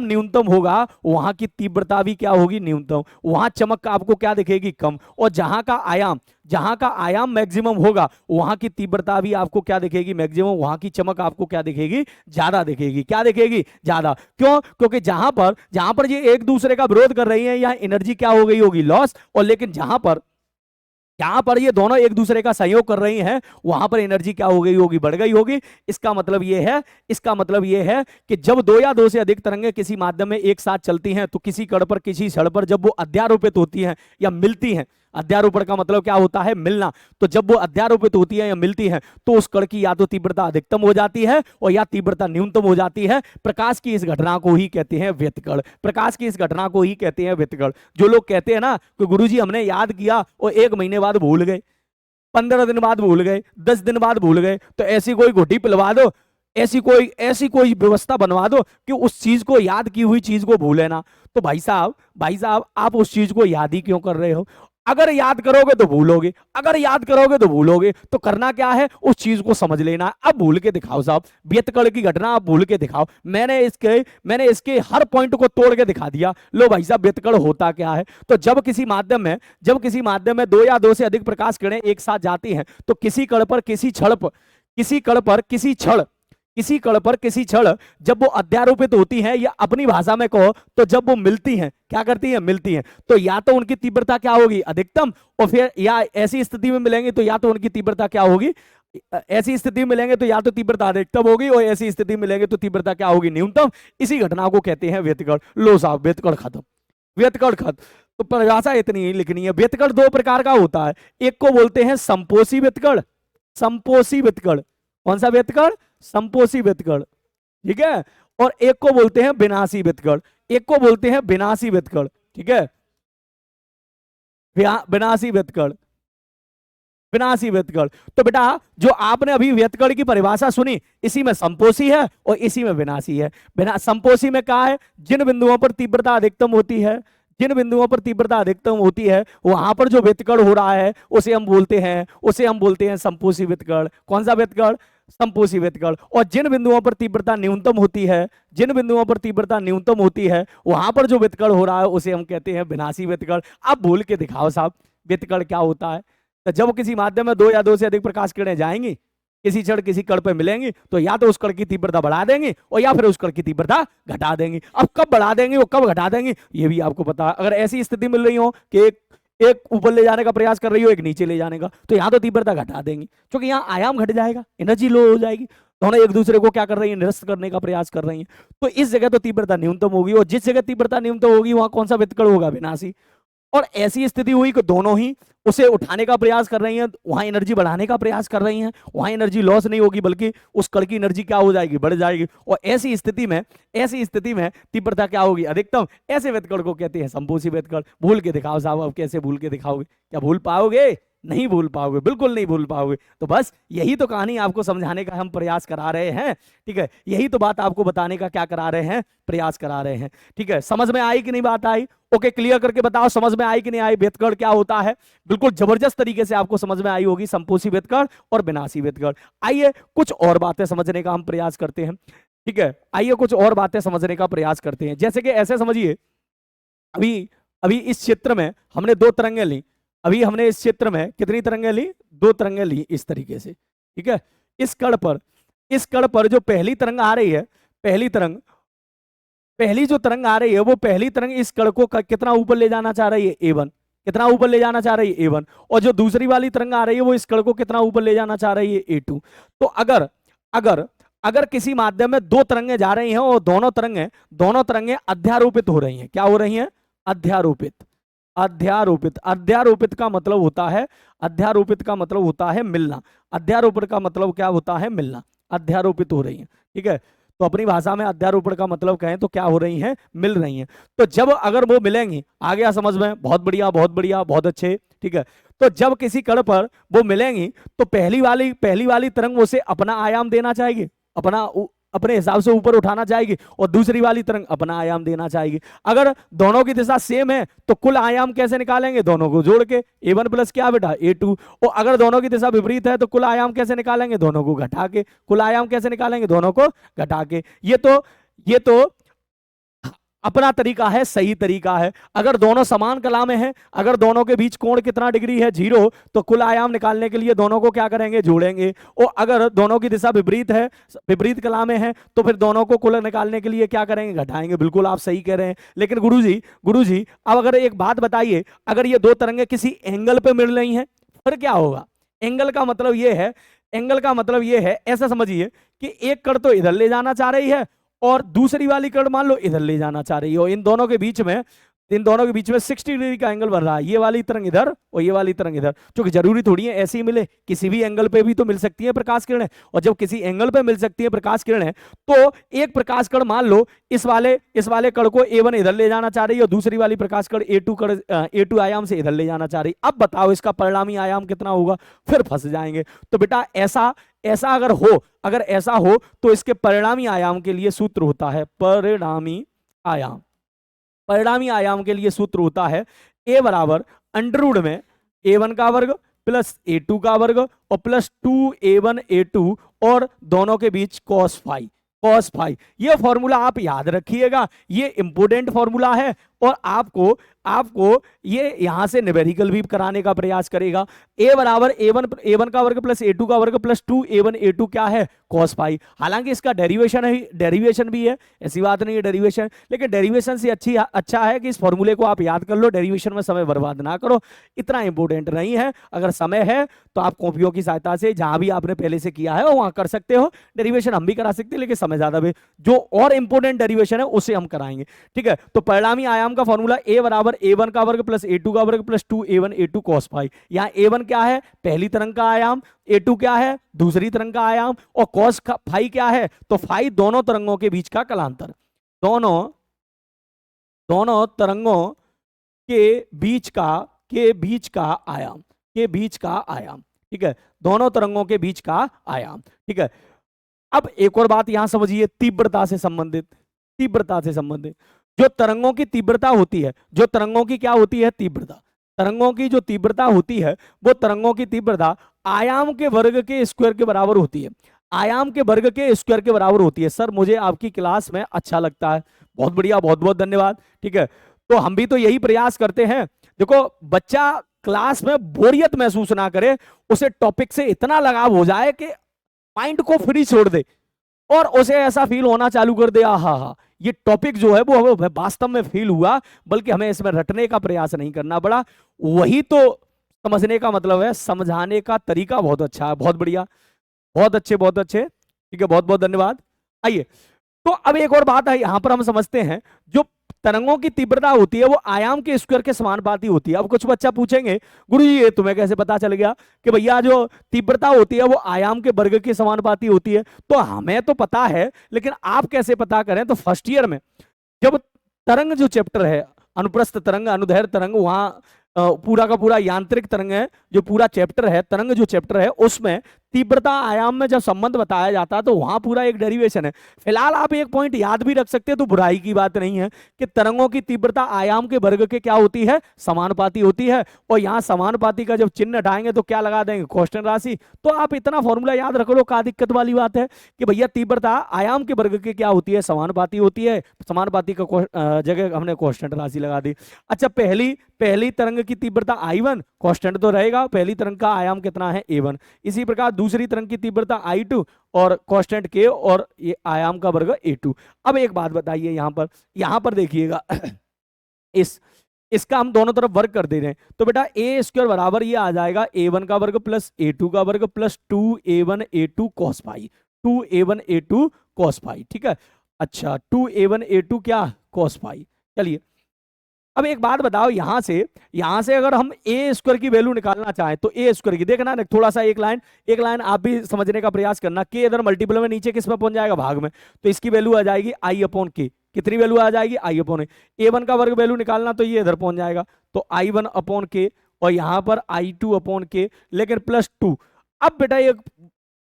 न्यूनतम होगा वहां की तीव्रता भी क्या होगी, न्यूनतम। वहां चमक आपको क्या दिखेगी, कम। और जहां का आयाम मैक्सिमम होगा वहां की तीव्रता भी आपको क्या दिखेगी, मैक्सिमम। वहां की चमक आपको क्या दिखेगी, ज्यादा दिखेगी। क्या दिखेगी, ज्यादा। क्यों, क्योंकि जहां पर ये एक दूसरे का विरोध कर रही है, यहां एनर्जी क्या हो गई होगी, लॉस। और लेकिन जहां पर ये दोनों एक दूसरे का सहयोग कर रही हैं, वहां पर एनर्जी क्या हो गई होगी, बढ़ गई होगी। इसका मतलब ये है कि जब दो या दो से अधिक तरंगें किसी माध्यम में एक साथ चलती हैं, तो किसी कण पर, किसी क्षण पर जब वो अध्यारोपित होती हैं या मिलती हैं, अध्यारोपण का मतलब क्या होता है, मिलना। तो जब वो अध्यारोपित होती है या मिलती है, तो उस कण की या तो तीव्रता अधिकतम हो जाती है और या तीव्रता न्यूनतम हो जाती है। प्रकाश की इस घटना को ही कहते हैं व्यतकर्ण। प्रकाश की इस घटना को ही कहते हैं व्यतकर्ण। जो लोग कहते हैं ना कि गुरुजी हमने याद किया और 1 महीने बाद भूल गए, 15 दिन बाद भूल गए, 10 दिन बाद भूल गए, तो ऐसी कोई घुट्टी पिलवा दो, ऐसी कोई व्यवस्था बनवा दो कि उस चीज को, याद की हुई चीज को भूले ना। तो भाई साहब आप उस चीज को याद ही क्यों कर रहे हो। अगर याद करोगे तो भूलोगे, अगर याद करोगे तो भूलोगे। तो करना क्या है, उस चीज को समझ लेना है। अब भूल के दिखाओ साहब, व्यतकण की घटना आप भूल के दिखाओ। मैंने इसके हर पॉइंट को तोड़ के दिखा दिया। लो भाई साहब, व्यतकण होता क्या है। तो जब किसी माध्यम में दो या दो से अधिक प्रकाश किरणें एक साथ जाती हैं, तो किसी कण पर किसी क्षण जब वो अध्यारोपित होती हैं, या अपनी भाषा में कहो तो जब वो मिलती हैं, क्या करती हैं, मिलती हैं, तो या तो उनकी तीव्रता क्या होगी, अधिकतम, और फिर या ऐसी स्थिति में मिलेंगे तो या तो उनकी तीव्रता क्या होगी, ऐसी स्थिति में मिलेंगे तो या तो तीव्रता अधिकतम होगी, और ऐसी स्थिति में मिलेंगे तो तीव्रता क्या होगी, न्यूनतम। इसी घटना को कहते हैं व्यतकण। लो साहब, व्यतकण खत्म, व्यतकण खत्म। तो परिभाषा इतनी ही लिखनी है। व्यतकण दो प्रकार का होता है, एक को बोलते हैं संपोषी व्यतकण, संपोषी व्यतकण। कौन सा व्यतकण, संपोषी व्यतकण, ठीक है। और एक को बोलते हैं विनाशी व्यतकण, एक को बोलते हैं विनाशी व्यतकण, ठीक है, विनाशी व्यतकण, विनाशी व्यतकण। तो बेटा जो आपने अभी व्यतकण की परिभाषा सुनी, इसी में संपोषी है और इसी में विनाशी है। संपोषी में क्या है, जिन बिंदुओं पर तीव्रता अधिकतम होती है, जिन बिंदुओं पर तीव्रता अधिकतम होती है, वहां पर जो व्यतकण हो रहा है उसे हम बोलते हैं संपोषी व्यतकण। कौन सा व्यतकण, संपोषी व्यतकण। और जिन बिंदुओं पर तीव्रता न्यूनतम होती है, जिन बिंदुओं पर तीव्रता न्यूनतम होती है, वहां पर जो व्यतकण हो रहा है उसे हम कहते हैं विनाशी व्यतकण। अब भूल के दिखाओ साहब, व्यतकण क्या होता है। तो जब किसी माध्यम में दो या दो से अधिक प्रकाश किरणें जाएंगी, किसी क्षण किसी कण पर मिलेंगी, तो या तो उस कण की तीव्रता बढ़ा देंगे और या फिर उस कण की तीव्रता घटा देंगे। अब कब बढ़ा देंगे और कब घटा देंगे ये भी आपको पता है। अगर ऐसी स्थिति मिल रही हो कि एक ऊपर ले जाने का प्रयास कर रही हो, एक नीचे ले जाने का, तो यहाँ तो तीव्रता घटा देंगे, क्योंकि यहाँ आयाम घट जाएगा, एनर्जी लो हो जाएगी। दोनों एक दूसरे को क्या कर रही है, निरस्त करने का प्रयास कर रही है। तो इस जगह तो तीव्रता न्यूनतम होगी, और जिस जगह तीव्रता न्यूनतम होगी वहां कौन सा व्यतकण होगा, विनाशी। और ऐसी स्थिति हुई कि दोनों ही उसे उठाने का प्रयास कर रही हैं, वहां एनर्जी बढ़ाने का प्रयास कर रही हैं, वहां एनर्जी लॉस नहीं होगी बल्कि उस कण की एनर्जी क्या हो जाएगी, बढ़ जाएगी। और ऐसी स्थिति में तीव्रता क्या होगी, अधिकतम। ऐसे व्यतकण को कहते हैं संपोषी व्यतकण। भूल के दिखाओ साहब, अब कैसे भूल के दिखाओगे, क्या भूल पाओगे, नहीं भूल पाओगे, बिल्कुल नहीं भूल पाओगे। तो बस यही तो कहानी आपको समझाने का हम प्रयास करा रहे हैं, ठीक है, यही तो बात आपको बताने का क्या करा रहे हैं, प्रयास करा रहे हैं, ठीक है। समझ में आई कि नहीं बात आई, ओके, क्लियर करके बताओ समझ में आई कि नहीं आई, व्यतकण क्या होता है। बिल्कुल जबरदस्त तरीके से आपको समझ में आई होगी, संपोषी व्यतकण और विनाशी व्यतकण। आइए कुछ और बातें समझने का हम प्रयास करते हैं, ठीक है, आइए कुछ और बातें समझने का प्रयास करते हैं। जैसे कि ऐसे समझिए, अभी अभी इस क्षेत्र में हमने दो तरंगें ली, अभी हमने इस क्षेत्र में कितनी तरंगें ली, दो तरंगें ली इस तरीके से, ठीक है। इस कण पर जो पहली तरंग आ रही है, पहली जो तरंग आ रही है, वो पहली तरंग इस कण को कितना ऊपर ले जाना चाह रही है, A1, कितना ऊपर ले जाना चाह रही है, A1। और जो दूसरी वाली तरंग आ रही है वो इस कण को कितना ऊपर ले जाना चाह रही है, A2। तो अगर किसी माध्यम में दो तरंगें जा रही हैं और दोनों तरंगें अध्यारोपित हो रही हैं, क्या हो रही हैं, अध्यारोपित। अध्यारोपित का मतलब होता है मिलना। अध्यारोपण का मतलब क्या होता है, मिलना। अध्यारोपित हो रही है, ठीक है। तो अपनी भाषा में अध्यारोपण का मतलब कहें तो क्या हो रही हैं, मिल रही हैं। तो जब अगर वो मिलेंगी, आ गया समझ में, बहुत बढ़िया बहुत बढ़िया, बहुत अच्छे, ठीक है। तो जब किसी कण पर वो मिलेंगी तो पहली वाली तरंग उसे अपना आयाम देना चाहेगी, अपने हिसाब से ऊपर उठाना चाहेगी, और दूसरी वाली तरंग अपना आयाम देना चाहेगी। अगर दोनों की दिशा सेम है तो कुल आयाम कैसे निकालेंगे, दोनों को जोड़ के, A1 प्लस क्या बेटा, A2। और अगर दोनों की दिशा विपरीत है तो कुल आयाम कैसे निकालेंगे, दोनों को घटा के। कुल आयाम कैसे निकालेंगे, दोनों को घटा के। ये तो अपना तरीका है, सही तरीका है। अगर दोनों समान कला में हैं, अगर दोनों के बीच कोण कितना डिग्री है, 0, तो कुल आयाम निकालने के लिए दोनों को क्या करेंगे, जोड़ेंगे। और अगर दोनों की दिशा विपरीत है, विपरीत कला में है, तो फिर दोनों को कुल निकालने के लिए क्या करेंगे, घटाएंगे। बिल्कुल आप सही कह रहे हैं। लेकिन गुरुजी अब अगर एक बात बताइए, अगर ये दो तरंगें किसी एंगल पे मिल रही हैं, फिर क्या होगा। एंगल का मतलब ये है, ऐसा समझिए कि एक कण तो इधर ले जाना चाह रही है और दूसरी वाली कण मान लो इधर ले जाना चाह रही है। इन दोनों के बीच में 60 डिग्री का एंगल बन रहा है। ये वाली तरंग इधर और ये वाली तरंग इधर, क्योंकि जरूरी थोड़ी है ऐसे ही मिले, किसी भी एंगल पे भी तो मिल सकती है प्रकाश किरणें। और जब किसी एंगल पे मिल सकती है प्रकाश किरणें, तो एक प्रकाश कण मान लो इस वाले कण को A1 इधर ले जाना चाह रही है और दूसरी वाली प्रकाश कण A2 आयाम से इधर ले जाना चाह रही है। अब बताओ इसका परिणामी आयाम कितना होगा, फिर फंस जाएंगे। तो बेटा ऐसा अगर ऐसा हो तो इसके परिणामी आयाम के लिए सूत्र होता है, परिणामी आयाम के लिए सूत्र होता है A बराबर अंडर रूट में a1 का वर्ग प्लस a2 का वर्ग और प्लस 2a1 a2 और दोनों के बीच cos फाई। ये फॉर्मूला आप याद रखिएगा, ये इंपोर्टेंट फॉर्मूला है और आपको ये यहां से न्यूमेरिकल भी कराने का प्रयास करेगा। a बराबर a1 का वर्ग प्लस a2 का वर्ग प्लस 2a1 a2 क्या है, cos फाई। हालांकि इसका डेरिवेशन भी है, ऐसी बात नहीं है डेरिवेशन, लेकिन डेरिवेशन से अच्छा है कि इस फॉर्मूले को आप याद कर लो, डेरिवेशन में समय बर्बाद ना करो, इतना इंपॉर्टेंट नहीं है। अगर समय है तो आप कॉपियों की सहायता से जहां भी आपने पहले से किया है वहां कर सकते हो, डेरिवेशन हम भी करा सकते हैं, लेकिन समय ज्यादा भी, जो और इंपॉर्टेंट डेरिवेशन है उसे हम कराएंगे। ठीक है, तो परिणामी आयाम का फॉर्मूला a बराबर a1 का वर्ग प्लस a2 का वर्ग plus 2a1 a2 cos phi. यहां a1 क्या है, पहली तरंग का आयाम, a2 क्या है, दूसरी तरंग का आयाम, और cos फाई क्या है, तो फाई दोनों तरंगों के बीच का कलांतर, दोनों तरंगों के बीच का आयाम। ठीक है, दोनों तरंगों के बीच का आयाम। ठीक है, अब एक और बात यहां समझिए, तीव्रता से संबंधित जो तरंगों की तीव्रता होती है, जो तरंगों की क्या होती है, तीव्रता, तरंगों की जो तीव्रता होती है वो तरंगों की तीव्रता आयाम के वर्ग के स्क्वायर के बराबर होती है, आयाम के वर्ग के स्क्वायर के बराबर होती है। सर मुझे आपकी क्लास में अच्छा लगता है, बहुत बढ़िया, बहुत बहुत धन्यवाद। ठीक है, तो हम भी तो यही प्रयास करते हैं, देखो बच्चा क्लास में बोरियत महसूस ना करे, उसे टॉपिक से इतना लगाव हो जाए कि माइंड को फ्री छोड़ दे और उसे ऐसा फील होना चालू कर दे, हा ये टॉपिक जो है वो हमें वास्तव में फील हुआ, बल्कि हमें इसमें रटने का प्रयास नहीं करना पड़ा। वही तो समझने का मतलब है, समझाने का तरीका बहुत अच्छा है, बहुत बढ़िया, बहुत अच्छे। ठीक है, बहुत बहुत धन्यवाद। आइए, तो अब एक और बात है यहां पर हम समझते हैं, जो तरंगों की तीव्रता होती है वो आयाम के स्क्वायर के समानुपाती होती है। अब कुछ बच्चा पूछेंगे, गुरुजी ये तुम्हें कैसे पता चल गया कि भैया जो तीव्रता होती है वो आयाम के वर्ग के समानुपाती होती है? तो हमें तो पता है, लेकिन आप कैसे पता करें? तो फर्स्ट ईयर में जब तरंग जो चैप्टर है, अनुप्रस्थ तरंग, अनुदैर्घ्य तरंग, वहां पूरा का पूरा यांत्रिक तरंग है, जो पूरा चैप्टर है, तरंग जो चैप्टर है, उसमें तीव्रता आयाम में जब संबंध बताया जाता है तो वहां पूरा एक डेरिवेशन है। फिलहाल आप एक पॉइंट याद भी रख सकते हैं तो बुराई की बात नहीं है कि तरंगों की तीव्रता आयाम के वर्ग के क्या होती है, समानुपाती होती है। और यहाँ समानुपाती का जब चिन्ह हटाएंगे तो क्या लगा देंगे, कोष्टन राशि। तो आप इतना फॉर्मूला याद रख लो, क्या दिक्कत वाली बात है कि भैया तीव्रता आयाम के वर्ग के क्या होती है, समानुपाती होती है, समानुपाती का जगह हमने कोष्टन राशि लगा दी। अच्छा, पहली तरंग की तीव्रता I1, कांस्टेंट तो रहेगा, पहली तरंग का आयाम कितना है, A1। इसी प्रकार दूसरी तरंग की तीव्रता I2 और कांस्टेंट K और ये आयाम का वर्ग A2। अब एक बात बताइए, यहां पर देखिएगा इसका हम दोनों तरफ वर्ग कर दे रहे हैं, तो बेटा ए स्क्वायर बराबर ये आ जाएगा A1 का वर्ग प्लस A2 का वर्ग plus 2A1 A2 cos phi, 2A1 A2 cos phi. ठीक है, अच्छा 2A1 A2 क्या, cos फाई। चलिए, अब एक बात बताओ, यहां से अगर हम ए स्क्वायर की वैल्यू निकालना चाहें तो ए स्क्वायर की देखना, थोड़ा सा एक लाइन आप भी समझने का प्रयास करना, के इधर मल्टीपल में नीचे किस में पहुंच जाएगा, भाग में, तो इसकी वैल्यू आ जाएगी आई अपॉन के। कितनी वैल्यू आ जाएगी, आई अपॉन ए। वन का वर्ग वैल्यू निकालना तो ये इधर पहुंच जाएगा, तो I1 अपॉन के, और यहां पर I2 अपॉन के, लेकिन प्लस 2। अब बेटा एक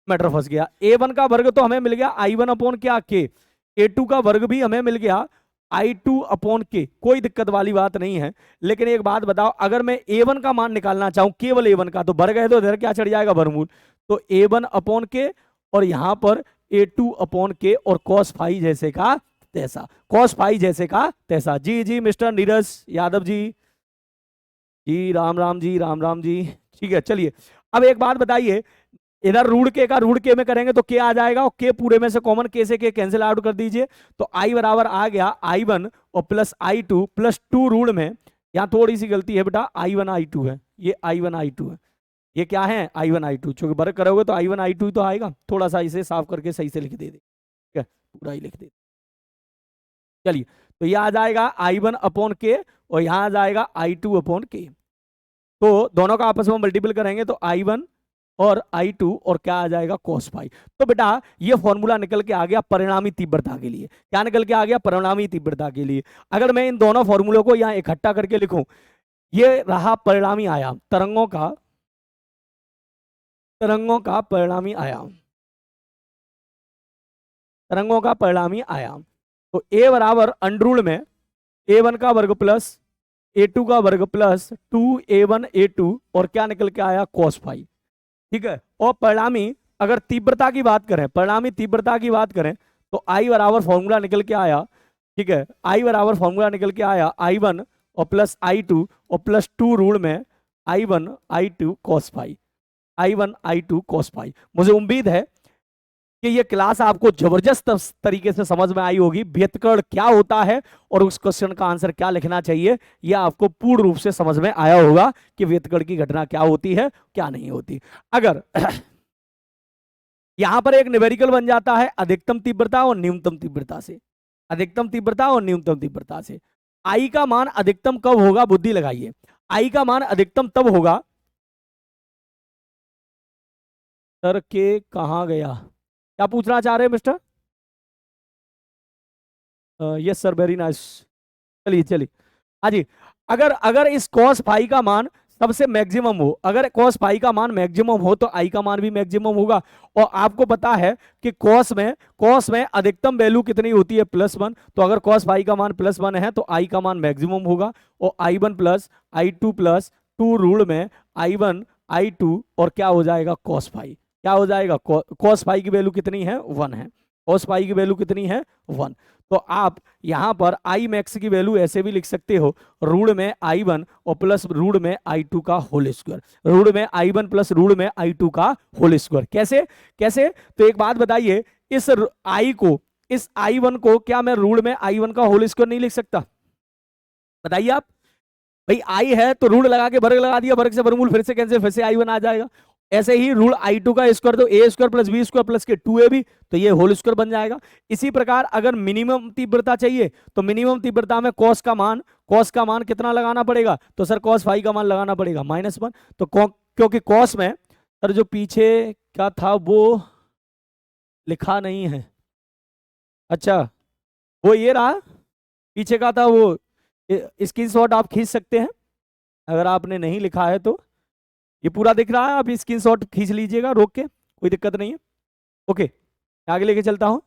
मैटर फंस गया, A1 का वर्ग तो हमें मिल गया I1 अपॉन क्या के, A2 का वर्ग भी हमें मिल गया I2 अपॉन के, कोई दिक्कत वाली बात नहीं है। लेकिन एक बात बताओ, अगर मैं A1 का मान निकालना चाहूं, केवल A1 का, तो वर्ग है तो इधर क्या चढ़ जाएगा, वर्गमूल, तो A1 अपॉन के और यहां पर A2 अपॉन के, और cos फाई जैसे का तैसा, cos फाई जैसे का तैसा। जी जी मिस्टर नीरज यादव जी, जी राम राम जी, राम राम जी। ठीक है, चलिए अब एक बात बताइए, इधर रूट के का रूट के में करेंगे तो के आ जाएगा, और के पूरे में से कॉमन, के से के कैंसिल आउट कर दीजिए, तो आई बराबर आ गया I1 और प्लस I2 प्लस 2 रूट में, यहां थोड़ी सी गलती है बेटा, I1 I2 है, ये I1 I2 है, ये क्या है, I1 I2, चूंकि वर्ग करोगे तो I1 I2 तो आएगा, थोड़ा सा इसे साफ करके सही से लिख दे, ठीक है, पूरा ही लिख दे। चलिए, तो यह आ जाएगा I1 अपॉन के, और यहां आ जाएगा I2 अपॉन के, तो दोनों का आपस में मल्टीपल करेंगे तो I1 और I2 और क्या आ जाएगा, cos फाई। तो बेटा ये फॉर्मूला निकल के आ गया परिणामी तीव्रता के लिए, क्या निकल के आ गया, परिणामी तीव्रता के लिए। अगर मैं इन दोनों फॉर्मूलों को यहां इकट्ठा करके लिखूं, ये रहा परिणामी आयाम, तरंगों का परिणामी आयाम, तरंगों का परिणामी आयाम। तो a बराबर अंडरूल में A1 का वर्ग प्लस a2 का वर्ग प्लस 2a1a2 और क्या निकल के आया cos फाई। ठीक है, और परिणामी अगर तीव्रता की बात करें, परिणामी तीव्रता की बात करें तो I बराबर फॉर्मूला निकल के आया, ठीक है, I बराबर फॉर्मूला निकल के आया I1 और प्लस I2 और प्लस 2 रूल में I1 I2 cos phi, I1 I2 cos phi. मुझे उम्मीद है कि ये क्लास आपको जबरदस्त तरीके से समझ में आई होगी। व्यतिकरण क्या होता है और उस क्वेश्चन का आंसर क्या लिखना चाहिए, यह आपको पूर्ण रूप से समझ में आया होगा कि व्यतिकरण की घटना क्या होती है क्या नहीं होती। अगर यहां पर एक न्यूमेरिकल बन जाता है अधिकतम तीव्रता और न्यूनतम तीव्रता से, अधिकतम तीव्रता और न्यूनतम तीव्रता से। आई का मान अधिकतम कब होगा, बुद्धि लगाइए। आई का मान अधिकतम तब होगा, सर के कहां गया, क्या पूछना चाह रहे हैं mister? Yes sir, very nice. चलिए चलिए, हाँ जी। अगर अगर इस cos फाई का मान सबसे मैक्सिमम हो, अगर cos फाई का मान मैक्सिमम हो तो आई का मान भी मैक्सिमम होगा। और आपको पता है कि cos में अधिकतम वैल्यू कितनी होती है, +1। तो अगर cos फाई का मान +1 है तो आई का मान मैक्सिमम होगा। और I1 plus I2 plus 2 rule में I1 I2 और क्या हो जाएगा cos फाई, क्या हो जाएगा cos फाई की वैल्यू कितनी है, 1 है। cos फाई की वैल्यू कितनी है, 1। तो आप यहां पर आई मैक्स की वैल्यू ऐसे भी लिख सकते हो, रूट में I1 और प्लस रूट में I2 का होल स्क्वायर, रूट में I1 प्लस रूट में I2 का होल स्क्वायर। कैसे कैसे? तो एक बात बताइए, इस I को, इस I1 को क्या मैं रूट में I1 का होल स्क्वायर नहीं लिख सकता? बताइए आप। भाई आई है तो रूट लगा के वर्ग लगा दिया, वर्ग से वर्गमूल फिर से कैंसिल, फिर से I1 आ जाएगा। ऐसे ही रूट I2 का स्क्वायर तो a square plus B square plus के 2ab, तो ये होल स्क्वायर बन जाएगा। इसी प्रकार अगर मिनिमम तीव्रता चाहिए तो मिनिमम तीव्रता में cos का मान कितना लगाना पड़ेगा? तो सर cos फाई का मान लगाना पड़ेगा -1। तो क्योंकि cos में सर जो पीछे क्या था वो लिखा नहीं है, अच्छा वो ये रहा, पीछे का था वो, स्क्रीनशॉट आप खींच सकते हैं अगर आपने नहीं लिखा है तो। ये पूरा दिख रहा है, आप स्क्रीनशॉट खींच लीजिएगा रोक के, कोई दिक्कत नहीं है। ओके, आगे लेके चलता हूं।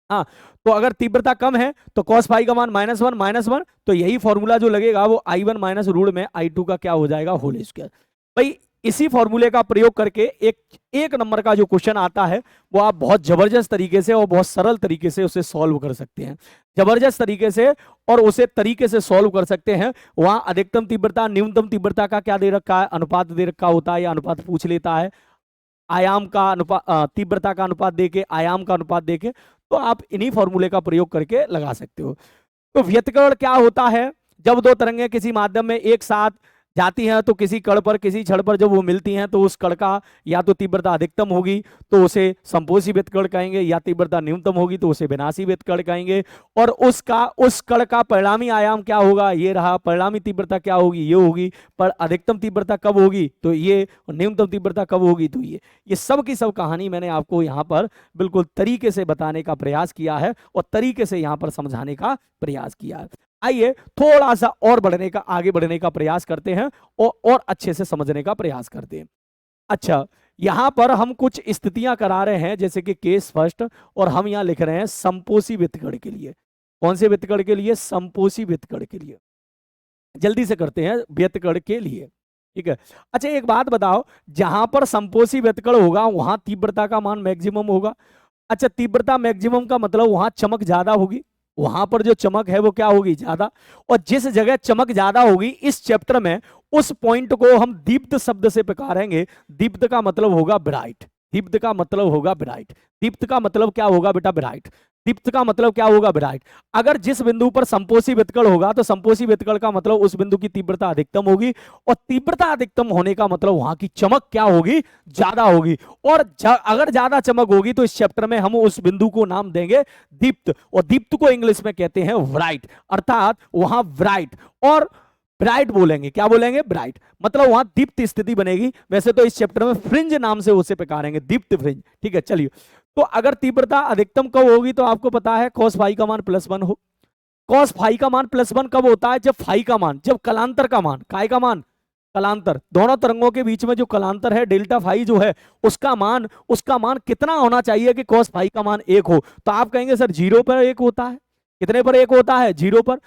हाँ, तो अगर तीव्रता कम है तो cos फाई का मान -1 तो यही फॉर्मूला जो लगेगा वो I1 माइनस रूट में I2 का क्या हो जाएगा, होल स्क्वायर। भाई इसी फॉर्मूले का प्रयोग करके एक नंबर का जो क्वेश्चन आता है वो आप बहुत जबरदस्त तरीके से और बहुत सरल तरीके से उसे सॉल्व कर सकते हैं, जबरदस्त तरीके से और उसे तरीके से सॉल्व कर सकते हैं। वहां अधिकतम तीव्रता न्यूनतम तीव्रता का क्या दे रखा है, अनुपात दे रखा होता है, या अनुपात पूछ लेता है, आयाम का अनुपात, तीव्रता का अनुपात देके, आयाम का अनुपात देके, तो आप इन्हीं फॉर्मूले का प्रयोग करके लगा सकते हो। तो व्यतिकरण क्या होता है? जब दो तरंगें किसी माध्यम में एक साथ जाती हैं तो किसी कण पर, किसी क्षण पर जब वो मिलती हैं तो उस कण का या तो तीव्रता अधिकतम होगी तो उसे संपोषी व्यतिकरण कहेंगे, या तीव्रता न्यूनतम होगी तो उसे विनाशी व्यतिकरण कहेंगे। और उस कण का परिणामी आयाम क्या होगा, ये रहा। परिणामी तीव्रता क्या होगी, ये होगी। पर अधिकतम तीव्रता कब होगी तो ये, न्यूनतम तीव्रता कब होगी तो ये सब की सब कहानी मैंने आपको यहाँ पर बिल्कुल तरीके से बताने का प्रयास किया है और तरीके से यहाँ पर समझाने का प्रयास किया है। आइए थोड़ा सा और आगे बढ़ने का प्रयास करते हैं और अच्छे से समझने का प्रयास करते हैं। अच्छा, यहां पर हम कुछ स्थितियां करा रहे हैं, जैसे कि केस फर्स्ट, और हम यहां लिख रहे हैं संपोषी व्यतिकरण के लिए। कौन से व्यतिकरण के लिए? संपोषी व्यतिकरण के लिए। जल्दी से करते हैं, व्यतिकरण के लिए, ठीक है। अच्छा एक बात बताओ, जहां पर संपोषी व्यतिकरण होगा वहां तीव्रता का मान मैक्सिमम होगा। अच्छा, तीव्रता मैक्सिमम का मतलब वहां चमक ज्यादा होगी, वहां पर जो चमक है वो क्या होगी, ज्यादा। और जिस जगह चमक ज्यादा होगी इस चैप्टर में उस पॉइंट को हम दीप्त शब्द से पुकारेंगे। दीप्त का मतलब होगा ब्राइट, दीप्त का मतलब होगा ब्राइट। दीप्त का मतलब क्या होगा बेटा, ब्राइट। दीप्त का मतलब क्या होगा, ब्राइट। अगर जिस बिंदु पर संपोषी व्यतिकरण होगा तो संपोषी व्यतिकरण का मतलब उस बिंदु की तीव्रता अधिकतम होगी, और तीव्रता अधिकतम होने का मतलब वहां की चमक क्या होगी, ज्यादा होगी। और अगर ज्यादा चमक होगी तो इस चैप्टर में हम उस बिंदु को नाम देंगे दीप्त, और दीप्त को इंग्लिश में कहते हैं ब्राइट, अर्थात वहां ब्राइट और ब्राइट बोलेंगे। क्या बोलेंगे, ब्राइट, मतलब वहां दीप्त स्थिति बनेगी। वैसे तो इस चैप्टर में फ्रिंज नाम से उसे पुकारेंगे, दीप्त फ्रिंज, ठीक है। चलिए, तो अगर तीव्रता अधिकतम कब होगी तो आपको पता है cos फाई का मान +1 हो। cos फाई का मान +1 कब होता है, जब फाई का मान, जब कलांतर का मान, काय का मान, कलांतर, दोनों तरंगों के बीच में जो कलांतर है डेल्टा फाई जो है उसका मान कितना होना चाहिए कि cos फाई का मान 1 हो। तो आप कहेंगे सर 0 पर 1 होता है। कितने पर 1 होता है, 0 पर।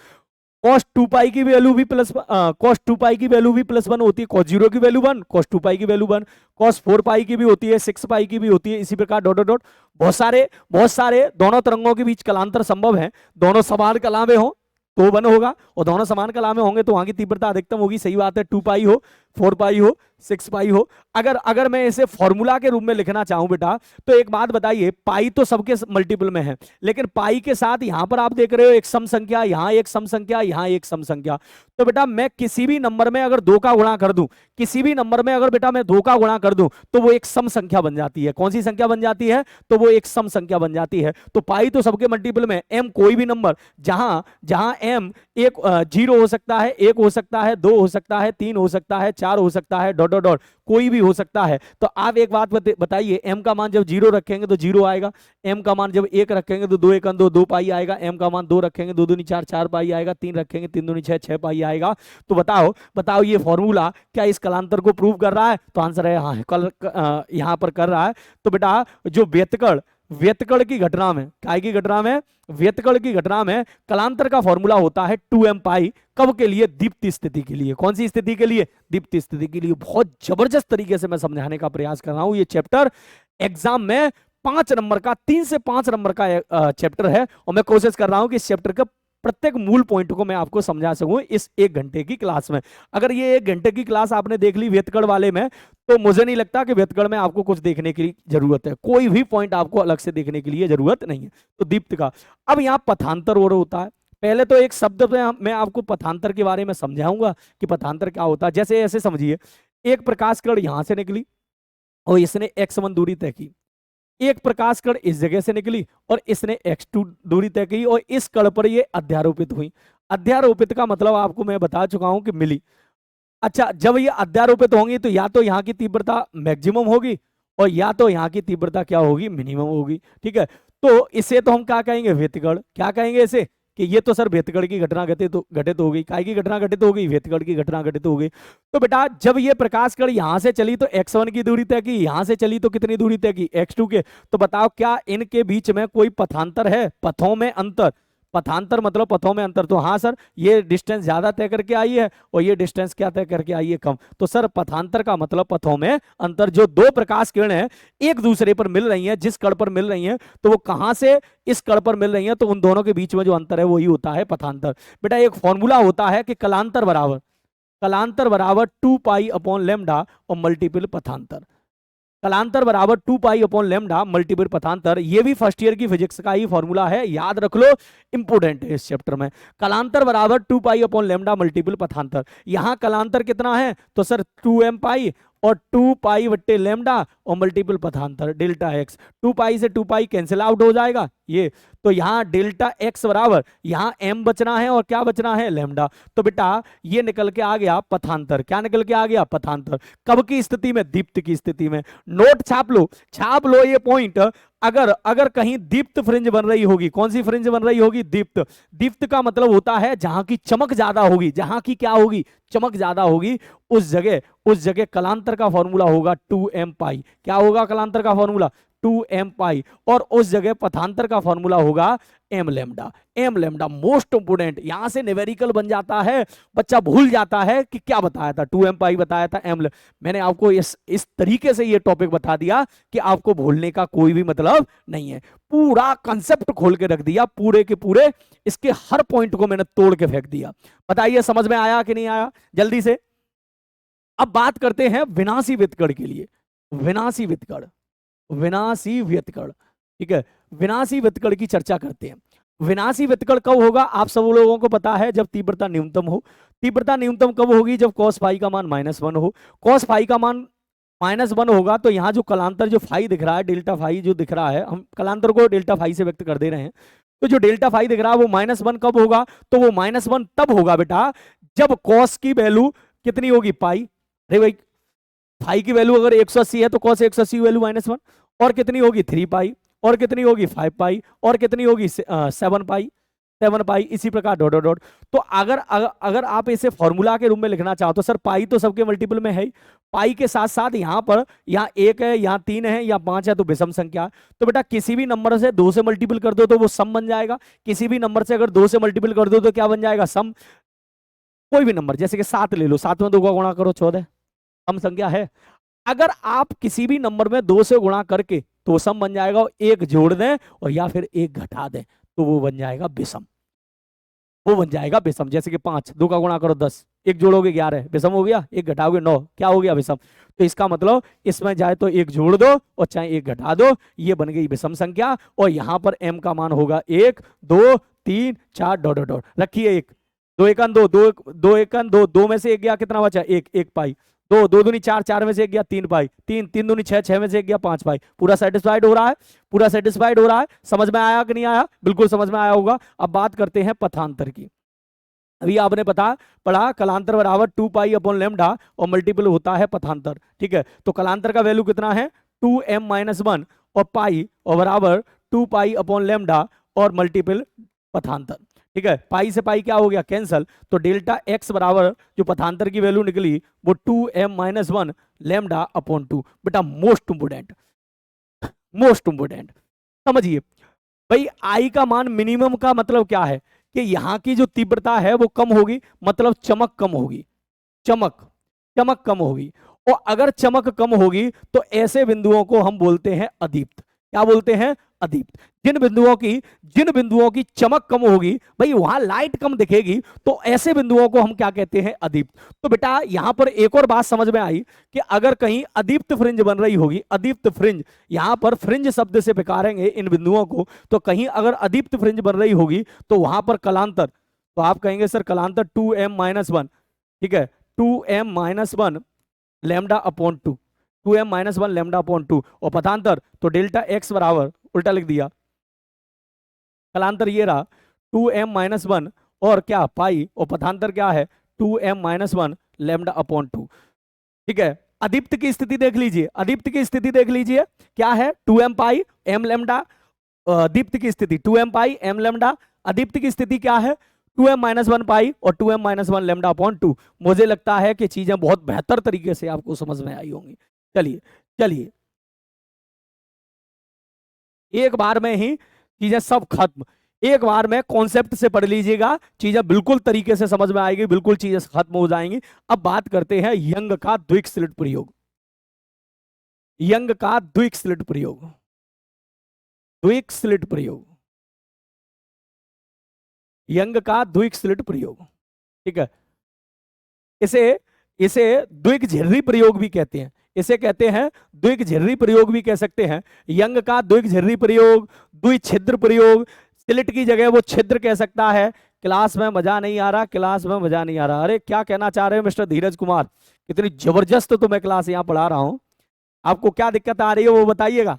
कॉस 2 पाई की वैल्यू भी कॉस 2 पाई की वैल्यू भी +1 होती है, कॉस 0 की वैल्यू 1, कॉस 2 पाई की वैल्यू 1, कॉस 4 पाई की भी होती है, 6 पाई की भी होती है, इसी प्रकार डॉट डॉट डॉट। बहुत सारे दोनों तरंगों के बीच कलांतर संभव है, दोनों समान कला में हो तो 1 होगा, और दोनों समान कला में होंगे तो वहां की तीव्रता अधिकतम होगी। सही बात है, 2 पाई हो, 4 पाई हो, 6 पाई हो। अगर अगर मैं इसे फॉर्मूला के रूप में लिखना चाहूं बेटा, तो एक बात बताइए, पाई तो सबके मल्टीपल में है, लेकिन पाई के साथ यहां पर आप देख रहे हो एक सम संख्या, यहां एक सम संख्या, यहां एक सम संख्या। तो बेटा मैं किसी भी नंबर में अगर 2 का गुणा कर दूं, किसी भी नंबर में अगर बेटा मैं 2 का गुणा कर दूं, तो वो एक सम संख्या बन जाती है। कौन सी संख्या बन जाती है? तो वो एक सम संख्या बन जाती है। तो पाई तो सबके मल्टीपल में, एम कोई भी नंबर जहां जहां एम एक 0 हो सकता है, 1 हो सकता है, 2 हो सकता है, 3 हो सकता है, 4 हो सकता है, डॉट डॉट डॉट, कोई भी हो सकता है। तो आप एक बात बताइए, एम का मान जब 0 रखेंगे तो 0 आएगा, एम का मान जब 1 रखेंगे तो 2 1 2 2 पाई आएगा, एम का मान 2 रखेंगे 2 दूनी 4 4 पाई आएगा, 3 रखेंगे 3 दूनी 6 6 पाई आएगा। तो बताओ बताओ ये फॉर्मूला क्या इस कलांतर को प्रूव कर रहा है? तो आंसर है हाँ, यहां पर कर रहा है। तो बेटा जो व्यतकण की घटना में, काय की घटना में, व्यतकण की घटना में कलांतर का फॉर्मूला होता है 2m पाई। कब के लिए? दीप्ति स्थिति के लिए। कौन सी स्थिति के लिए? दीप्ति स्थिति के लिए। बहुत जबरदस्त तरीके से मैं समझाने का प्रयास कर रहा हूं। ये चैप्टर एग्जाम में 5 नंबर का, 3 से 5 नंबर का चैप्टर है, और मैं कोशिश कर रहा हूं कि इस चैप्टर का प्रत्येक मूल पॉइंट को मैं आपको समझा सकूं इस 1 घंटे की क्लास में। अगर ये 1 घंटे की क्लास आपने देख ली व्यतकण वाले में, तो मुझे नहीं लगता कि व्यतकण में आपको कुछ देखने की जरूरत है, कोई भी पॉइंट आपको अलग से देखने के लिए जरूरत नहीं है। तो दीप्त का अब यहाँ पथांतर और होता है। पहले तो एक शब्द में मैं आपको पथांतर के बारे में समझाऊंगा कि पथांतर क्या होता है। जैसे ऐसे समझिए, एक प्रकाश कण यहां से निकली और इसने x1 दूरी तय की, एक प्रकाश कण इस जगह से निकली और इसने x2 दूरी तय की, और इस कण पर ये अध्यारोपित हुई। अध्यारोपित का मतलब आपको मैं बता चुका हूं कि मिली। अच्छा, जब ये अध्यारोपित होंगी तो या तो यहाँ की तीव्रता मैक्सिमम होगी और या तो यहाँ की तीव्रता क्या होगी? मिनिमम होगी। ठीक है, तो इसे तो हम क्या कहेंगे? व्यतिकरण। क्या कहेंगे इसे? कि ये तो सर व्यतिकरण की घटना घटित हो गई। काय की घटना घटित हो गई? व्यतिकरण की घटना घटित हो गई। तो बेटा जब ये प्रकाश कण यहां से चली तो x1 की दूरी तय की, यहां से चली तो कितनी दूरी तय की? x2 के। तो बताओ क्या इनके बीच में कोई पथांतर है? पथों में अंतर। पथांतर मतलब पथों में अंतर। तो हाँ सर, ये डिस्टेंस ज्यादा तय करके आई है और ये डिस्टेंस क्या तय करके आई है? कम। तो सर पथांतर का मतलब पथों में अंतर। जो दो प्रकाश किरणें एक दूसरे पर मिल रही हैं, जिस कण पर मिल रही हैं, तो वो कहां से इस कण पर मिल रही हैं, तो उन दोनों के बीच में जो अंतर है वही होता है पथांतर। बेटा एक फॉर्मूला होता है कि कलांतर बराबर 2 पाई अपॉन लेमडा और मल्टीपल पथांतर। कलांतर बराबर 2 पाई अपॉन लेमडा मल्टीपल पथांतर। ये भी फर्स्ट ईयर की फिजिक्स का ही फॉर्मूला है, याद रख लो, इंपोर्टेंट है इस चैप्टर में। कलांतर बराबर 2 पाई अपॉन लेमडा मल्टीपल पथांतर। यहां कलांतर कितना है? तो सर 2m पाई और 2 पाई बट्टे लेमडा और मल्टीपल पथांतर डेल्टा एक्स। 2 पाई से 2 पाई कैंसिल आउट हो जाएगा ये, तो यहाँ डेल्टा एक्स बराबर यहाँ m बचना है और क्या बचना है? लेमडा। तो बेटा ये निकल के आ गया पथांतर। क्या निकल के आ गया? पथांतर। कब की स्थिति में? दीप्त की स्थिति में। नोट छाप लो ये पॉइंट। अगर कहीं दीप्त फ्रिंज बन रही होगी, कौन सी फ्रिंज बन रही होगी? दीप्त। दीप्त का मतलब होता है जहां की चमक ज्यादा होगी, जहां की क्या होगी? चमक ज्यादा होगी। उस जगह कलांतर का फॉर्मूला होगा 2m पाई। क्या होगा कलांतर का फॉर्मूला? 2m पाई। और उस जगह पथांतर का फॉर्मूला होगा m lambda. m lambda most important, यहां से न्यूमेरिकल बन जाता है, बच्चा भूल जाता है कि क्या बताया था, 2m पाई बताया था, m। मैंने आपको इस तरीके से ये टॉपिक बता दिया कि आपको भूलने का कोई भी मतलब नहीं है। पूरा कंसेप्ट खोल के रख दिया, पूरे के पूरे इसके हर पॉइंट को मैंने तोड़ के फेंक दिया। बताइए समझ में आया कि नहीं आया? जल्दी से अब बात करते हैं विनाशी व्यतकण के लिए। विनाशी व्यतकण, ठीक है, विनाशी व्यतकण की चर्चा करते हैं। विनाशी व्यतकण कब होगा? आप सब लोगों को पता है, जब तीव्रता न्यूनतम हो। तीव्रता न्यूनतम कब होगी? जब cos फाई का मान -1 हो। cos फाई का मान -1 होगा तो यहाँ जो कलांतर जो फाई दिख रहा है, डेल्टा फाई जो दिख रहा है, हम कलांतर को डेल्टा फाई से व्यक्त कर दे रहे हैं। तो जो डेल्टा फाई दिख रहा है वो -1 कब होगा? तो वो -1 तब होगा बेटा जब cos की वैल्यू कितनी होगी? पाई। अरे भाई फाई की वैल्यू अगर 180 है तो cos 180 की वैल्यू -1, और कितनी होगी? 3 पाई, और कितनी होगी? 5 पाई, और कितनी होगी? 7 पाई, 7 पाई, इसी प्रकार डॉट डॉट डॉट। तो अगर आप इसे फॉर्मूला के रूप में लिखना चाहो तो सर पाई तो सबके मल्टीपल में है ही, पाई के साथ साथ यहाँ पर यहाँ 1 है, यहाँ 3 है, यहाँ 5 है, तो विषम संख्या है। तो बेटा किसी भी नंबर से 2 से मल्टीपल कर दो तो वो सम बन जाएगा, किसी भी नंबर से अगर 2 से मल्टीपल कर दो तो क्या बन जाएगा, सम। कोई भी नंबर, जैसे कि 7 ले लो, 7 में 2 का गुणा करो 14, सम संख्या है। अगर आप किसी भी नंबर में 2 से गुणा करके तो सम बन जाएगा, और 1 जोड़ दें और या फिर 1 घटा दें तो वो बन जाएगा विषम, वो बन जाएगा विषम। जैसे कि 5, 2 का गुणा करो 10, 1 जोड़ोगे 11, विषम हो गया, 1 घटाओगे 9, क्या हो गया, विषम। तो इसका मतलब इसमें चाहे तो 1 जोड़ दो और चाहे 1 घटा दो, ये बन गई विषम संख्या। और यहां पर m का मान होगा 1 2 3 4 डॉट डॉट डॉट रखिए। 1 2 एकन 2 2 2 एकन 2 2 में से 1 गया, कितना बचा, 1 1 पाई। 2 2 दूनी 4 4 में से 1 गया, 3 पाई। 3 3 दूनी 6 6 में से 1 गया, 5 पाई। पूरा सेटिस्फाइड हो रहा है, पूरा सेटिस्फाइड हो रहा है। समझ में आया कि नहीं आया, बिल्कुल समझ में आया होगा। अब बात करते हैं पथांतर की। अभी आपने पढ़ा कलांतर बराबर 2 पाई अपॉन लैम्डा और मल्टीपल होता है पथांतर, ठीक है। तो कलांतर का वैल्यू कितना है, 2m-1 और पाई और बराबर 2 पाई अपॉन लैम्डा और मल्टीपल पथांतर, ठीक है। पाई से पाई क्या हो गया, कैंसल। तो डेल्टा x बराबर जो पथांतर की वैल्यू निकली वो 2m-1 लैम्डा अपॉन 2। बेटा मोस्ट इंपोर्टेंट, मोस्ट इंपोर्टेंट समझिए भाई, आई का मान मिनिमम का मतलब क्या है कि यहां की जो तीव्रता है वो कम होगी, मतलब चमक कम होगी, चमक कम होगी। और अगर चमक कम होगी तो ऐसे बिंदुओं को हम बोलते हैं अदीप्त। क्या बोलते हैं, अदीप्त। जिन बिंदुओं की चमक कम होगी, भाई वहां लाइट कम दिखेगी, तो ऐसे बिंदुओं को हम क्या कहते हैं, अदीप्त। तो बेटा यहां पर एक और बात समझ में आई कि अगर कहीं अदीप्त फ्रिंज बन रही होगी, अदीप्त फ्रिंज, यहां पर फ्रिंज शब्द से पुकारेंगे इन बिंदुओं को, तो कहीं अगर अदीप्त फ्रिंज बन रही होगी तो वहां पर कलांतर, तो आप कहेंगे सर कलांतर 2m-1, ठीक है, 2m-1 lambda upon 2, 2m-1 lambda upon 2। और पथांतर तो डेल्टा x बराबर, उल्टा लिख दिया, कलांतर ये रहा 2m-1 और क्या पाई, और पथांतर क्या है 2m-1 लैम्डा अपॉन 2, ठीक है। अदीप्त की स्थिति देख लीजिए, अदीप्त की स्थिति देख लीजिए क्या है, 2m पाई m लैम्डा। दीप्त की स्थिति 2m पाई m लैम्डा। अदीप्त की स्थिति क्या है, 2m-1 पाई और 2m-1 लैम्डा अपॉन 2। मुझे लगता है कि चीजें बहुत बेहतर तरीके से आपको समझ में आई होंगी। चलिए चलिए, एक बार में ही चीजें सब खत्म, एक बार में कॉन्सेप्ट से पढ़ लीजिएगा, चीजें बिल्कुल तरीके से समझ में आएगी, बिल्कुल चीजें खत्म हो जाएंगी। अब बात करते हैं यंग का द्विक स्लिट प्रयोग। यंग का द्विक स्लिट प्रयोग, द्विक स्लिट प्रयोग, यंग का द्विक स्लिट प्रयोग, ठीक है। इसे इसे द्विक झिर्री प्रयोग भी कहते हैं, इसे कहते हैं द्विक झिर्री प्रयोग भी कह सकते हैं। यंग का द्विक झिर्री प्रयोग, द्विछिद्र प्रयोग, स्लिट की जगह वो छिद्र कह सकता है। क्लास में मजा नहीं आ रहा, क्लास में मजा नहीं आ रहा। अरे क्या कहना चाह रहे हैं मिस्टर धीरज कुमार, कितनी जबरदस्त तो मैं क्लास यहाँ पढ़ा रहा हूं, आपको क्या दिक्कत आ रही है वो बताइएगा।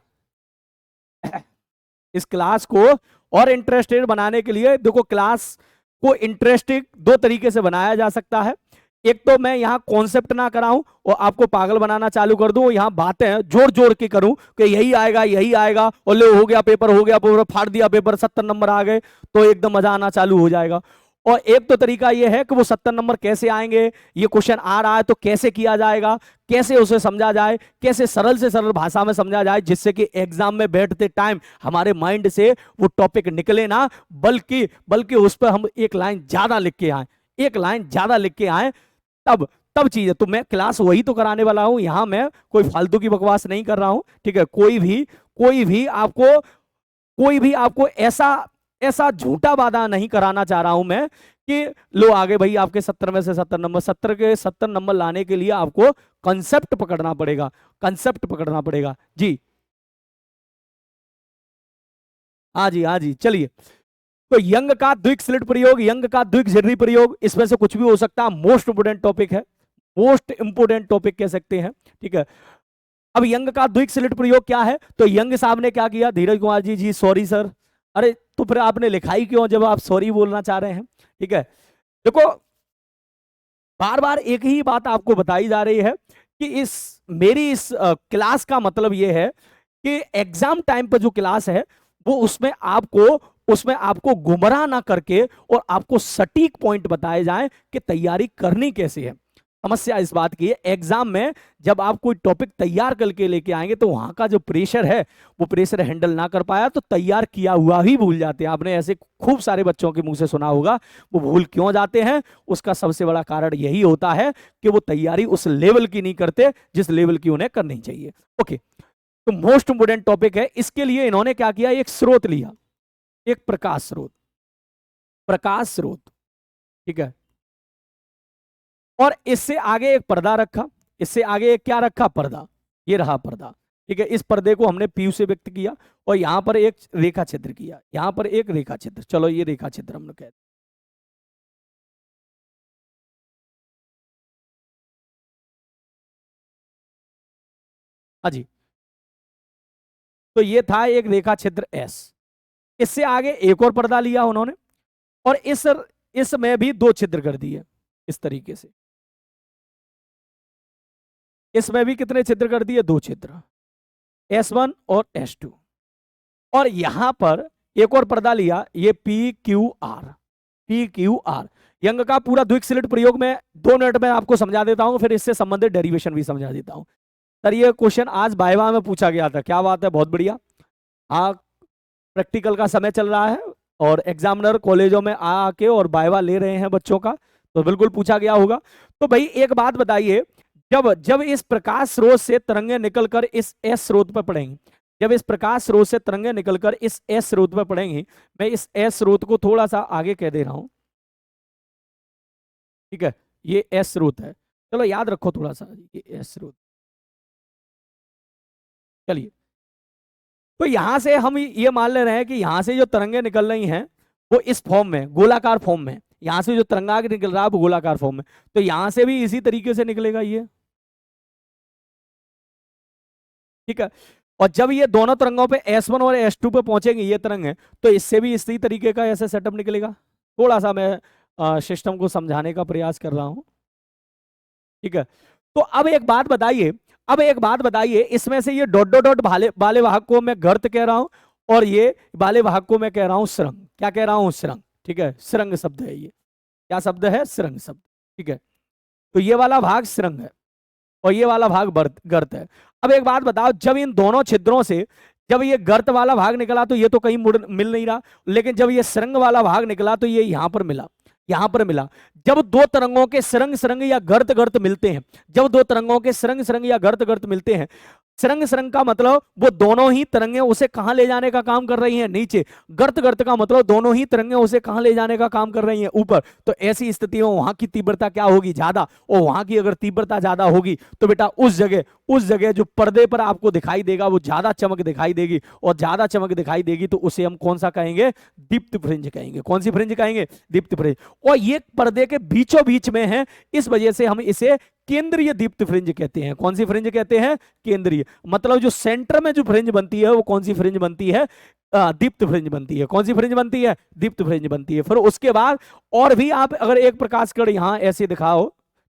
इस क्लास को और इंटरेस्टेड बनाने के लिए देखो, क्लास को इंटरेस्टिंग दो तरीके से बनाया जा सकता है। एक तो मैं यहाँ कॉन्सेप्ट ना कराऊं और आपको पागल बनाना चालू कर दूं, यहाँ बातें जोड़ जोड़ के करूं कि यही आएगा यही आएगा, और ले हो गया पेपर, हो गया पेपर, फाड़ दिया पेपर, 70 नंबर आ गए, तो एकदम मजा आना चालू हो जाएगा। और एक तो तरीका यह है कि वो 70 नंबर कैसे आएंगे, ये क्वेश्चन आ रहा है तो कैसे किया जाएगा, कैसे उसे समझा जाए, कैसे सरल से सरल भाषा में समझा जाए, जिससे कि एग्जाम में बैठते टाइम हमारे माइंड से वो टॉपिक निकले ना, बल्कि उस पर हम एक लाइन ज्यादा लिख के आए, एक लाइन ज्यादा लिख के आए, तब तब चीज है। तो मैं क्लास वही तो कराने वाला हूं, यहां मैं कोई फालतू की बकवास नहीं कर रहा हूं, ठीक है। कोई भी आपको ऐसा झूठा वादा नहीं कराना चाह रहा हूं मैं कि लो आगे भाई आपके 70 में से 70 नंबर, 70 के 70 नंबर लाने के लिए आपको कंसेप्ट पकड़ना पड़ेगा, कंसेप्ट पकड़ना पड़ेगा जी। हाँ जी, हाँ जी, चलिए। तो यंग का द्विक स्लिट प्रयोग, यंग का द्विक झिर्री प्रयोग, इसमें से कुछ भी हो सकता है, मोस्ट इंपोर्टेंट टॉपिक है, मोस्ट इंपोर्टेंट टॉपिक कह सकते हैं, ठीक है। अब यंग का द्विक स्लिट प्रयोग क्या है, तो यंग साहब ने क्या किया, धीरज कुमार जी सॉरी सर, अरे तो फिर आपने लिखा ही क्यों जब आप सॉरी बोलना चाह रहे हैं, ठीक है। देखो बार बार एक ही बात आपको बताई जा रही है कि मेरी इस क्लास का मतलब यह है कि एग्जाम टाइम पर जो क्लास है वो उसमें आपको गुमराह ना करके और आपको सटीक पॉइंट बताए जाएं कि तैयारी करनी कैसे है। समस्या इस बात की है, एग्जाम में जब आप कोई टॉपिक तैयार करके लेके आएंगे तो वहां का जो प्रेशर है वो प्रेशर हैंडल ना कर पाया तो तैयार किया हुआ ही भूल जाते हैं। आपने ऐसे खूब सारे बच्चों के मुंह से सुना होगा। वो भूल क्यों जाते हैं? उसका सबसे बड़ा कारण यही होता है कि वो तैयारी उस लेवल की नहीं करते जिस लेवल की उन्हें करनी चाहिए। ओके, तो मोस्ट इंपोर्टेंट टॉपिक है, इसके लिए इन्होंने क्या किया, एक स्रोत लिया, एक प्रकाश स्रोत, प्रकाश स्रोत, ठीक है, और इससे आगे एक पर्दा रखा, इससे आगे एक क्या रखा, पर्दा, ये रहा पर्दा, ठीक है। इस पर्दे को हमने पी से व्यक्त किया और यहां पर एक रेखा चित्र किया, यहां पर एक रेखा चित्र, चलो ये रेखा चित्र हमने कहते, हाँ जी, तो ये था एक रेखा चित्र एस। इससे आगे एक और पर्दा लिया उन्होंने और इसमें भी दो छिद्र कर दिए इस तरीके से, इसमें भी कितने छिद्र कर दिए, दो छिद्र, S1 और S2। और यहां पर एक और पर्दा लिया, ये PQR, PQR। यंग का पूरा द्विक स्लिट प्रयोग में 2 मिनट में आपको समझा देता हूं, फिर इससे संबंधित डेरिवेशन भी समझा देता हूं। सर ये क्वेश्चन आज वाइवा में पूछा गया था, क्या बात है, बहुत बढ़िया। हाँ, प्रैक्टिकल का समय चल रहा है और एग्जामिनर कॉलेजों में आके और वाइवा ले रहे हैं बच्चों का, तो बिल्कुल पूछा गया होगा। तो भाई एक बात बताइए, जब जब इस प्रकाश स्रोत से तरंगे निकलकर इस एस स्रोत पर पड़ेंगी, जब इस प्रकाश स्रोत से तरंगे निकलकर इस एस स्रोत पर पड़ेंगी, मैं इस एस स्रोत को थोड़ा सा आगे कह दे रहा हूं, ठीक है, ये एस स्रोत है, चलो याद रखो थोड़ा सा, ये एस स्रोत। चलिए, तो यहां से हम ये मान ले रहे हैं कि यहां से जो तरंगे निकल रही हैं वो इस फॉर्म में, गोलाकार फॉर्म में, यहां से जो तरंगा निकल रहा है वो गोलाकार फॉर्म में, तो यहां से भी इसी तरीके से निकलेगा ये, ठीक है। और जब ये दोनों तरंगों पे S1 और S2 पे पहुंचेंगे ये तरंग है, तो इससे भी इसी तरीके का ऐसे सेटअप निकलेगा। थोड़ा सा मैं सिस्टम को समझाने का प्रयास कर रहा हूं, ठीक है। तो अब एक बात बताइए, अब एक बात बताइए, इसमें से ये डॉट डॉट डॉट वाले वाहक को मैं गर्त कह रहा हूं और ये वाले वाहक को मैं कह रहा हूं सुरंग, क्या कह रहा हूं, सुरंग, ठीक है, सुरंग शब्द है ये, क्या शब्द है, सुरंग शब्द, ठीक है। तो ये वाला भाग सुरंग है और ये वाला भाग गर्त है। अब एक बात बताओ, जब इन दोनों छिद्रों से जब ये गर्त वाला भाग निकला तो ये तो कहीं मुड़ मिल नहीं रहा, लेकिन जब ये सुरंग वाला भाग निकला तो ये यहां पर मिला, यहां पर मिला। जब दो तरंगों के सुरंग सुरंग या गर्त गर्त मिलते हैं, जब दो तरंगों के सुरंग सुरंग या गर्त गर्त मिलते हैं, सुरंग सुरंग का मतलब वो दोनों ही तरंगे उसे कहां ले जाने का काम कर रही हैं, नीचे। गर्त गर्त का मतलब दोनों ही तरंगे उसे कहां ले जाने का काम कर रही हैं, ऊपर। तो ऐसी स्थिति में वहां की तीव्रता क्या होगी, ज्यादा, और वहां की अगर तीव्रता ज्यादा होगी तो बेटा उस जगह जो पर्दे पर आपको दिखाई देगा वो ज्यादा चमक दिखाई देगी, और ज्यादा चमक दिखाई देगी तो उसे हम कौन सा कहेंगे, दीप्त फ्रिंज कहेंगे। कौन सी फ्रिंज कहेंगे, दीप्त फ्रिंज। और ये पर्दे के बीचों बीच में है, इस वजह से हम इसे केंद्रीय दीप्त फ्रिंज कहते हैं। कौन सी फ्रिंज कहते हैं, केंद्रीय। मतलब जो सेंटर में जो फ्रिंज बनती है वो कौन सी फ्रिंज बनती है, दीप्त फ्रिंज बनती है। कौन सी फ्रिंज बनती है, दीप्त फ्रिंज बनती है। फिर उसके बाद और भी आप अगर एक प्रकाश किरण यहां ऐसे दिखाओ,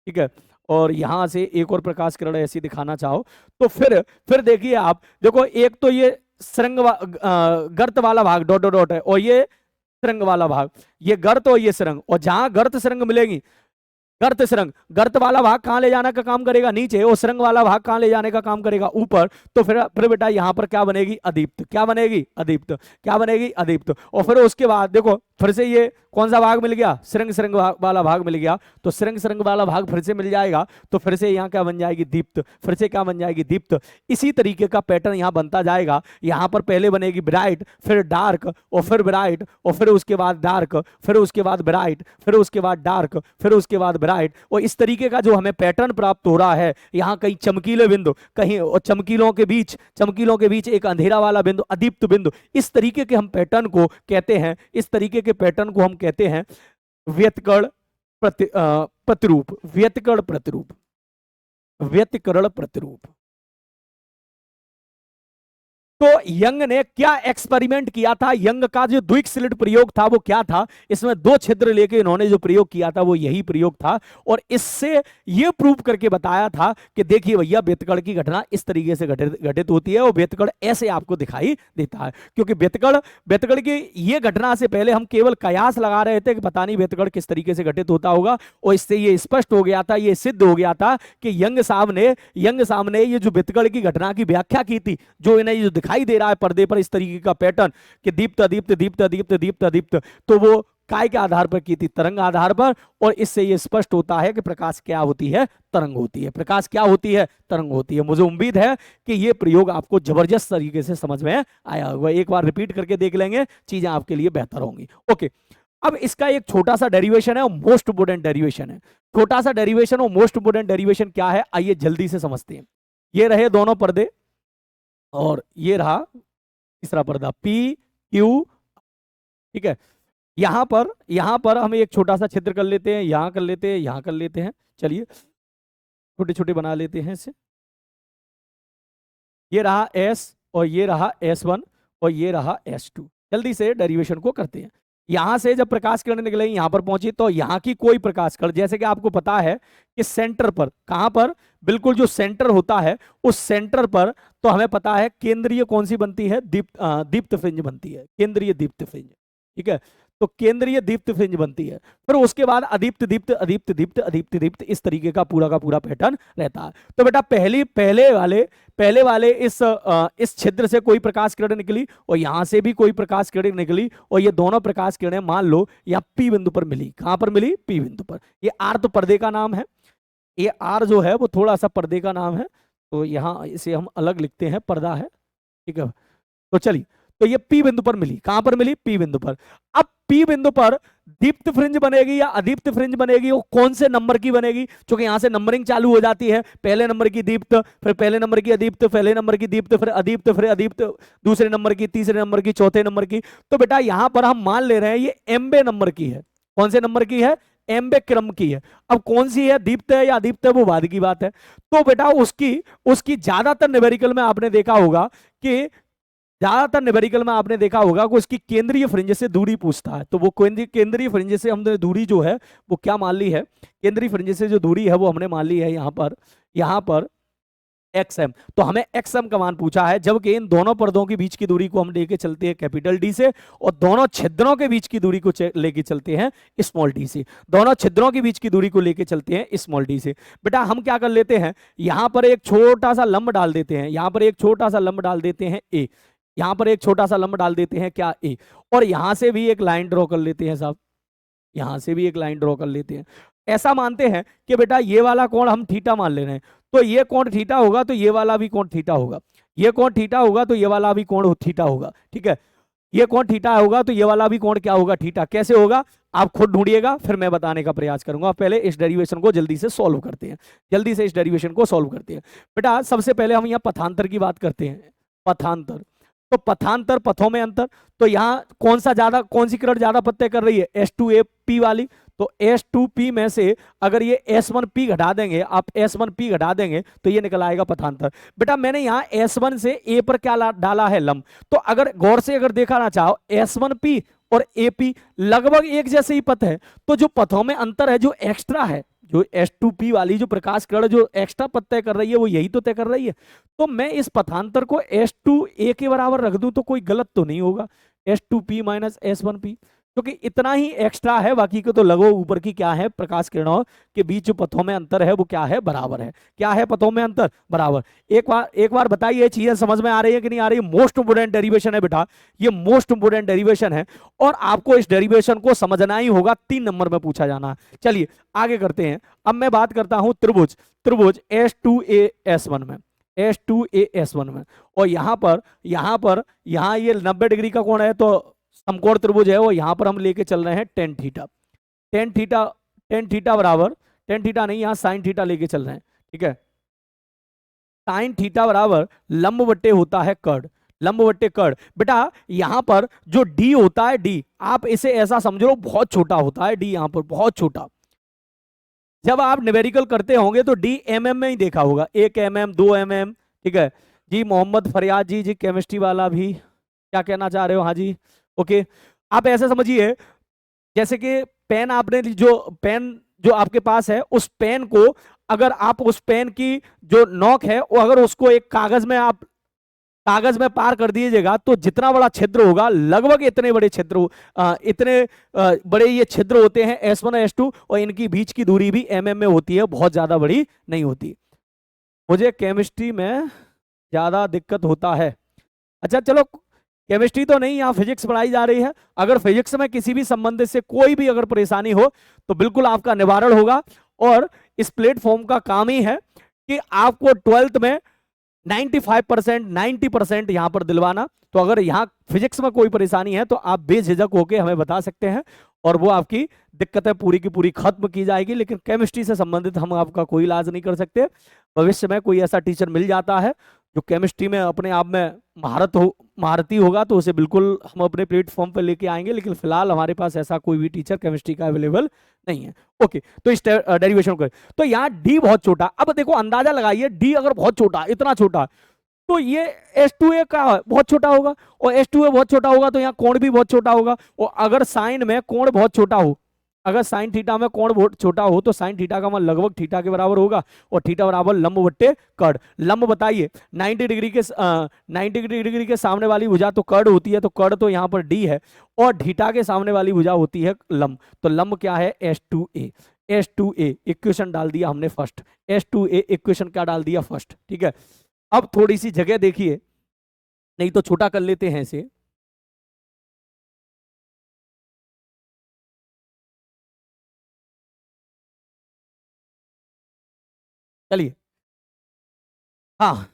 ठीक है, और यहां से एक और प्रकाश किरण ऐसी दिखाना चाहो, तो फिर देखिए आप, देखो एक तो ये गर्त वाला भाग डॉट डॉट डॉट है और ये सुरंग वाला भाग, ये गर्त और ये सुरंग, और जहां गर्त सुरंग मिलेगी, गर्त सुरंग, गर्त वाला भाग कहां ले जाने का काम करेगा, नीचे, और सुरंग वाला भाग कहां ले जाने का काम करेगा, ऊपर। तो फिर बेटा यहां पर क्या बनेगी, अदीप्त। क्या बनेगी, अदीप्त। क्या बनेगी, अदीप्त। और फिर उसके बाद देखो फिर से ये कौन सा भाग मिल गया, सुरंग सुरंग वाला भाग मिल गया, तो सुरंग सुरंग वाला भाग फिर से मिल जाएगा, तो फिर से यहाँ क्या बन जाएगी, दीप्त। फिर से क्या बन जाएगी, दीप्त। इसी तरीके का पैटर्न यहाँ बनता जाएगा। यहाँ पर पहले बनेगी ब्राइट, फिर डार्क, और फिर ब्राइट, और फिर उसके बाद डार्क, फिर उसके बाद ब्राइट, फिर उसके बाद डार्क, फिर उसके बाद ब्राइट। और इस तरीके का जो हमें पैटर्न प्राप्त हो रहा है, यहाँ कहीं चमकीले बिंदु, कहीं और चमकीलों के बीच एक अंधेरा वाला बिंदु, अदीप्त बिंदु। इस तरीके के हम पैटर्न को कहते हैं, इस तरीके के पैटर्न को हम कहते हैं व्यतिकर्ण प्रतिरूप, व्यतिकर्ण प्रतिरूप, व्यतिकर्ण प्रतिरूप। तो यंग ने क्या एक्सपेरिमेंट किया था, यंग का जो द्विक प्रयोग था वो क्या था, इसमें 2 छिद्र लेके इन्होंने जो प्रयोग किया था वो यही प्रयोग था, और इससे ये प्रूव करके बताया था कि देखिए भैया बेतकड़ की घटना इस तरीके से घटित होती है, और बेतकड़ ऐसे आपको दिखाई देता है। क्योंकि बेतकड़ की ये घटना से पहले हम केवल कयास लगा रहे थे कि पता नहीं बेतकड़ किस तरीके से घटित होता होगा, और इससे ये स्पष्ट हो गया था, ये सिद्ध हो गया था कि यंग साहब ने ये जो बेतकड़ की घटना की व्याख्या की थी, जो इन्हें जो दिखाई दे रहा है पर्दे पर इस तरीके का पैटर्न कि दीप्त दीप्त दीप्त दीप्त दीप्त दीप्त, तो वो काय के आधार पर की थी, तरंग आधार पर, और इससे ये स्पष्ट होता है कि प्रकाश क्या होती है, तरंग होती है। प्रकाश क्या होती है, तरंग होती है। मुझे उम्मीद है कि ये प्रयोग आपको जबरदस्त तरीके से समझ में आया होगा। एक बार रिपीट करके देख लेंगे, चीजें आपके लिए बेहतर होंगी। ओके, अब इसका एक छोटा सा डेरिवेशन है और मोस्ट इंपोर्टेंट डेरिवेशन है। छोटा सा डेरिवेशन और मोस्ट इंपोर्टेंट डेरिवेशन क्या है, आइए जल्दी से समझते हैं। ये रहे दोनों पर्दे, और ये रहा तीसरा पर्दा P Q, ठीक है। यहां पर हम एक छोटा सा छिद्र कर लेते हैं, यहां कर लेते हैं, यहां कर लेते हैं। चलिए छोटे छोटे बना लेते हैं इसे। ये रहा S, और ये रहा S1, और ये रहा S2। जल्दी से डेरिवेशन को करते हैं। यहां से जब प्रकाश किरण निकले यहां पर पहुंची, तो यहां की कोई प्रकाश किरण, जैसे कि आपको पता है कि सेंटर पर, कहां पर, बिल्कुल जो सेंटर होता है उस सेंटर पर, तो हमें पता है केंद्रीय कौन सी बनती है, दीप्त फ्रिंज बनती है, केंद्रीय दीप्त फ्रिंज, ठीक है। तो केंद्रीय दीप्त फ्रिंज बनती है, फिर उसके बाद अदीप्त दीप्त अदीप्त दीप्त अदीप्त दीप्त, इस तरीके का पूरा पैटर्न रहता है। तो बेटा पहले वाले इस छिद्र से कोई प्रकाश किरण निकली, और यहां से भी कोई प्रकाश किरण निकली, और ये दोनों प्रकाश किरणें मान लो यहाँ P बिंदु पर मिली। कहां पर मिली, P बिंदु पर। ये R तो पर्दे का नाम है, ये R जो है वो थोड़ा सा पर्दे का नाम है, तो यहां इसे हम अलग लिखते हैं, पर्दा है, ठीक है। तो चलिए, तो ये P बिंदु पर मिली। कहां पर मिली, P बिंदु पर। अब P बिंदु पर दीप्त फ्रिंज बनेगी या अदीप्त फ्रिंज बनेगी, वो कौन से नंबर की बनेगी, क्योंकि यहां से नंबरिंग चालू हो जाती है। पहले नंबर की दीप्त, फिर पहले नंबर की अदीप्त, पहले नंबर की दीप्त, फिर अदीप्त, दूसरे नंबर की, तीसरे नंबर की, चौथे नंबर की। तो बेटा यहां पर हम मान ले रहे हैं ये एम्बे नंबर की है। कौन से नंबर की है, एम्बे क्रम की है। अब कौन सी है, दीप्त है या अदीप्त है, वो बाद की बात है। तो बेटा उसकी ज्यादातर न्यूमेरिकल में आपने देखा होगा कि उसकी केंद्रीय फ्रिंज से दूरी पूछता है। तो वो केंद्रीय फ्रिंज से हमने दूरी जो है वो क्या मान ली है, केंद्रीय फ्रिंज से जो दूरी है वो हमने मान ली है यहां पर XM। तो हमें XM का मान पूछा है, जबकि इन दोनों पर्दों के बीच की दूरी को हम लेके चलते हैं कैपिटल D से, और दोनों छिद्रों के बीच की दूरी को लेके चलते हैं स्मॉल d से। दोनों छिद्रों के बीच की दूरी को लेके चलते हैं स्मॉल d से। बेटा हम क्या कर लेते हैं, यहां पर एक छोटा सा लंब डाल देते हैं, यहां पर एक छोटा सा लंब डाल देते हैं A, यहां पर एक छोटा सा लंब डाल देते हैं क्या, A, और यहां से भी एक लाइन ड्रॉ कर लेते हैं साहब, यहां से भी एक लाइन ड्रॉ कर लेते हैं। ऐसा मानते हैं कि बेटा ये वाला कोण हम थीटा मान ले रहे हैं, तो ये कोण थीटा होगा तो ये वाला भी कोण थीटा होगा, ये कोण थीटा होगा तो ये वाला भी कोण थीटा होगा, ठीक है। ये कोण थीटा होगा तो ये वाला भी कोण क्या होगा, थीटा। कैसे होगा आप खुद ढूंढिएगा, फिर मैं बताने का प्रयास करूंगा। पहले इस डेरिवेशन को जल्दी से सॉल्व करते हैं, जल्दी से इस डेरिवेशन को सॉल्व करते हैं। बेटा सबसे पहले हम यहाँ पथांतर की बात करते हैं। पथांतर, तो पथांतर, पथों में अंतर, तो यहाँ कौन सी किरण ज्यादा पथ तय कर रही है, S2P वाली। तो S2P में से अगर ये S1P घटा देंगे, आप S1P घटा देंगे तो ये निकल आएगा पथांतर। बेटा मैंने यहाँ S1 से A पर क्या डाला है, लंब। तो अगर गौर से अगर देखा ना चाहो, S1P और AP लगभग एक जैसे ही पथ है, तो जो पथों में अंतर है, जो एक्स्ट्रा है, जो S2P वाली जो प्रकाश किरण जो एक्स्ट्रा पथ तय कर रही है, वो यही तो तय कर रही है। तो मैं इस पथांतर को S2A के बराबर रख दूं तो कोई गलत तो नहीं होगा, S2P माइनस S1P, क्योंकि इतना ही एक्स्ट्रा है, बाकी को तो लगो ऊपर की क्या है, प्रकाश किरणों के बीच जो पथों में अंतर है वो क्या है, बराबर है। क्या है पथों में अंतर, बराबर। एक बार बताइए चीजें समझ में आ रही है कि नहीं आ रही है। मोस्ट इंपोर्टेंट डेरिवेशन है बेटा, ये मोस्ट इंपोर्टेंट डेरिवेशन है, और आपको इस डेरिवेशन को समझना ही होगा, 3 नंबर में पूछा जाना है। चलिए आगे करते हैं। अब मैं बात करता हूं त्रिभुज S2A/S1 में, S2A/S1 में, और यहां ये 90 डिग्री का कोण है, तो समकोण त्रिभुज है वो, यहां पर हम लेके चल रहे हैं टेन थीटा बराबर, टेन थीटा नहीं, यहां साइन थीटा लेके चल रहे हैं, ठीक है। साइन थीटा बराबर लंब बट्टे होता है कर्ण, लंब बट्टे कर्ण। बेटा यहां पर जो D होता है, D आप इसे ऐसा समझ लो बहुत छोटा होता है, D यहां पर बहुत छोटा। जब आप न्यूमेरिकल करते होंगे तो D mm में ही देखा होगा, 1 mm 2 mm, ठीक है। जी मोहम्मद फरियाद जी, जी केमिस्ट्री वाला भी क्या कहना चाह रहे हो? हाँ जी, ओके। आप ऐसे समझिए जैसे कि पेन आपने जो पेन जो आपके पास है, उस पेन को अगर आप उस पेन की जो नोक है वो अगर उसको एक कागज में पार कर दीजिएगा तो जितना बड़ा छिद्र होगा, लगभग इतने बड़े छिद्र इतने बड़े ये छिद्र होते हैं S1 और S2, और इनकी बीच की दूरी भी mm में होती है, बहुत ज्यादा बड़ी नहीं होती। मुझे केमिस्ट्री में ज्यादा दिक्कत होता है। अच्छा चलो, केमिस्ट्री तो नहीं, यहाँ फिजिक्स पढ़ाई जा रही है। अगर फिजिक्स में किसी भी संबंधित से कोई भी अगर परेशानी हो तो बिल्कुल आपका निवारण होगा। और इस प्लेटफॉर्म का काम ही है कि आपको 12th में 95% 90% यहां पर दिलवाना। तो अगर यहाँ फिजिक्स में कोई परेशानी है तो आप बेझिझक होकर हमें बता सकते हैं और वो आपकी दिक्कतें पूरी की पूरी खत्म की जाएगी। लेकिन केमिस्ट्री से संबंधित हम आपका कोई इलाज नहीं कर सकते। भविष्य में कोई ऐसा टीचर मिल जाता है जो केमिस्ट्री में अपने आप में महारती होगा तो उसे बिल्कुल हम अपने प्लेटफॉर्म पर लेके आएंगे, लेकिन फिलहाल हमारे पास ऐसा कोई भी टीचर केमिस्ट्री का अवेलेबल नहीं है। ओके, तो इस डेरिवेशन को, तो यहाँ डी बहुत छोटा। अब देखो अंदाजा लगाइए, डी अगर बहुत छोटा, इतना छोटा, तो ये H2A का बहुत छोटा होगा, और H2A बहुत छोटा होगा तो यहाँ कोण भी बहुत छोटा होगा। और अगर साइन में कोण बहुत छोटा हो, अगर साइन थीटा में कोण बहुत छोटा हो तो साइन थीटा का मान लगभग थीटा के बराबर होगा, और थीटा बराबर लंब बट्टे कर्ण। लंब बताइए 90 डिग्री के सामने वाली भुजा तो कर्ण होती है, तो कर्ण तो यहाँ पर डी है, और थीटा के सामने वाली भुजा होती है लंब। तो लंब क्या है? H2A। H2A इक्वेशन डाल दिया हमने फर्स्ट, H2A इक्वेशन क्या डाल दिया? फर्स्ट। ठीक है, अब थोड़ी सी जगह देखिए, नहीं तो छोटा कर लेते हैं इसे। चलिए, हाँ,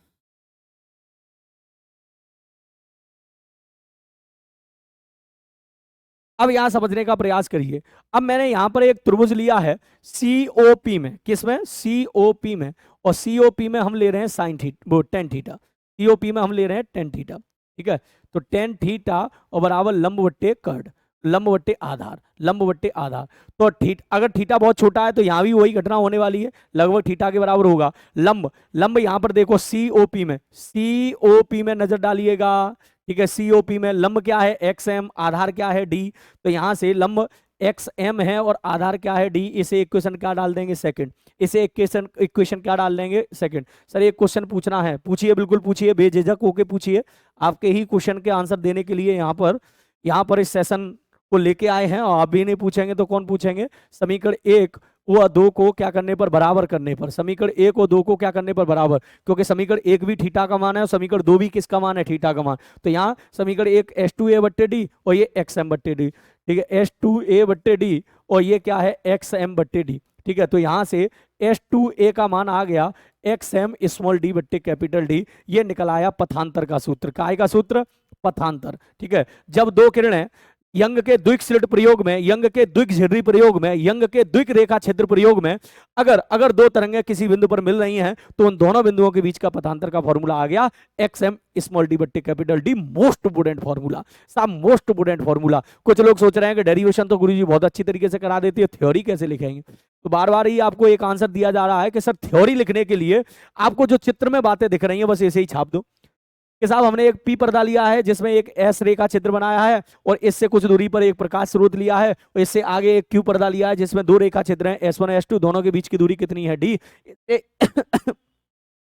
अब यहां समझने का प्रयास करिए। अब मैंने यहां पर एक त्रिभुज लिया है सीओपी में, किसमें? सीओपी में। और सीओपी में हम ले रहे हैं साइन थीटा, वो टेन थीटा। सीओपी में हम ले रहे हैं टेन थीटा। ठीक है, तो टेन थीटा और बराबर लंब बट्टे कर्ण, लंब बट्टे आधार, लंब बट्टे आधार। तो अगर थीटा बहुत छोटा है तो यहाँ भी वही घटना होने वाली है, लगभग थीटा के बराबर होगा। लंब, लंब यहाँ पर देखो सीओपी में, सीओपी में नजर डालिएगा। ठीक है, सीओपी में लंब क्या है? एक्स एम, आधार क्या है? डी। तो यहां से लंब एक्स एम है और आधार क्या है? डी। इसे इक्वेशन क्या डाल देंगे? सेकंड। इसे इक्वेशन क्या डाल देंगे? सेकंड। सर एक क्वेश्चन पूछना है, पूछिए, बिल्कुल पूछिए, बेझिझक होके पूछिए। आपके ही क्वेश्चन के आंसर देने के लिए यहाँ पर इस सेशन को लेके आए हैं, और आप भी नहीं पूछेंगे तो कौन पूछेंगे? समीकरण 1 व 2 को क्या करने पर? बराबर करने पर। समीकरण 1 और 2 को क्या करने पर? बराबर, क्योंकि समीकरण 1 भी थीटा का मान है और समीकरण 2 भी किसका मान है? थीटा का मान। तो यहाँ समीकरण 1 H2A बट्टे डी और ये XM बट्टे डी। ठीक है, H2A बट्टे डी और ये क्या है? XM बट्टे डी। ठीक है, तो यहाँ से H2A का मान आ गया XM स्मॉल डी बट्टे कैपिटल डी। ये निकल आया पथांतर का सूत्र। काय का सूत्र? पथांतर। ठीक है, जब दो किरणें यंग के द्विक स्लिट प्रयोग में, यंग के द्विक झिर्री प्रयोग में, यंग के द्विक रेखा छिद्र प्रयोग में अगर दो तरंगें किसी बिंदु पर मिल रही हैं तो उन दोनों बिंदुओं के बीच का पथांतर का फॉर्मूला आ गया XM स्मॉल डी बट्टे capital D. Most important formula साहब, मोस्ट इंपोर्टेंट फॉर्मूला। कुछ लोग सोच रहे हैं कि डेरिवेशन तो गुरुजी बहुत अच्छी तरीके से करा देती है, थ्योरी कैसे लिखेंगे? तो बार बार ही आपको एक आंसर दिया जा रहा है कि सर थ्योरी लिखने के लिए आपको जो चित्र में बातें दिख रही हैं बस ऐसे ही छाप दो कि साहब हमने एक पी पर्दा लिया है जिसमें एक एस रेखा चित्र बनाया है, और इससे कुछ दूरी पर एक प्रकाश स्रोत लिया है, और इससे आगे एक क्यू पर्दा लिया है जिसमें दो रेखा चित्र हैं S1 S2, दोनों के बीच की दूरी कितनी है? डी।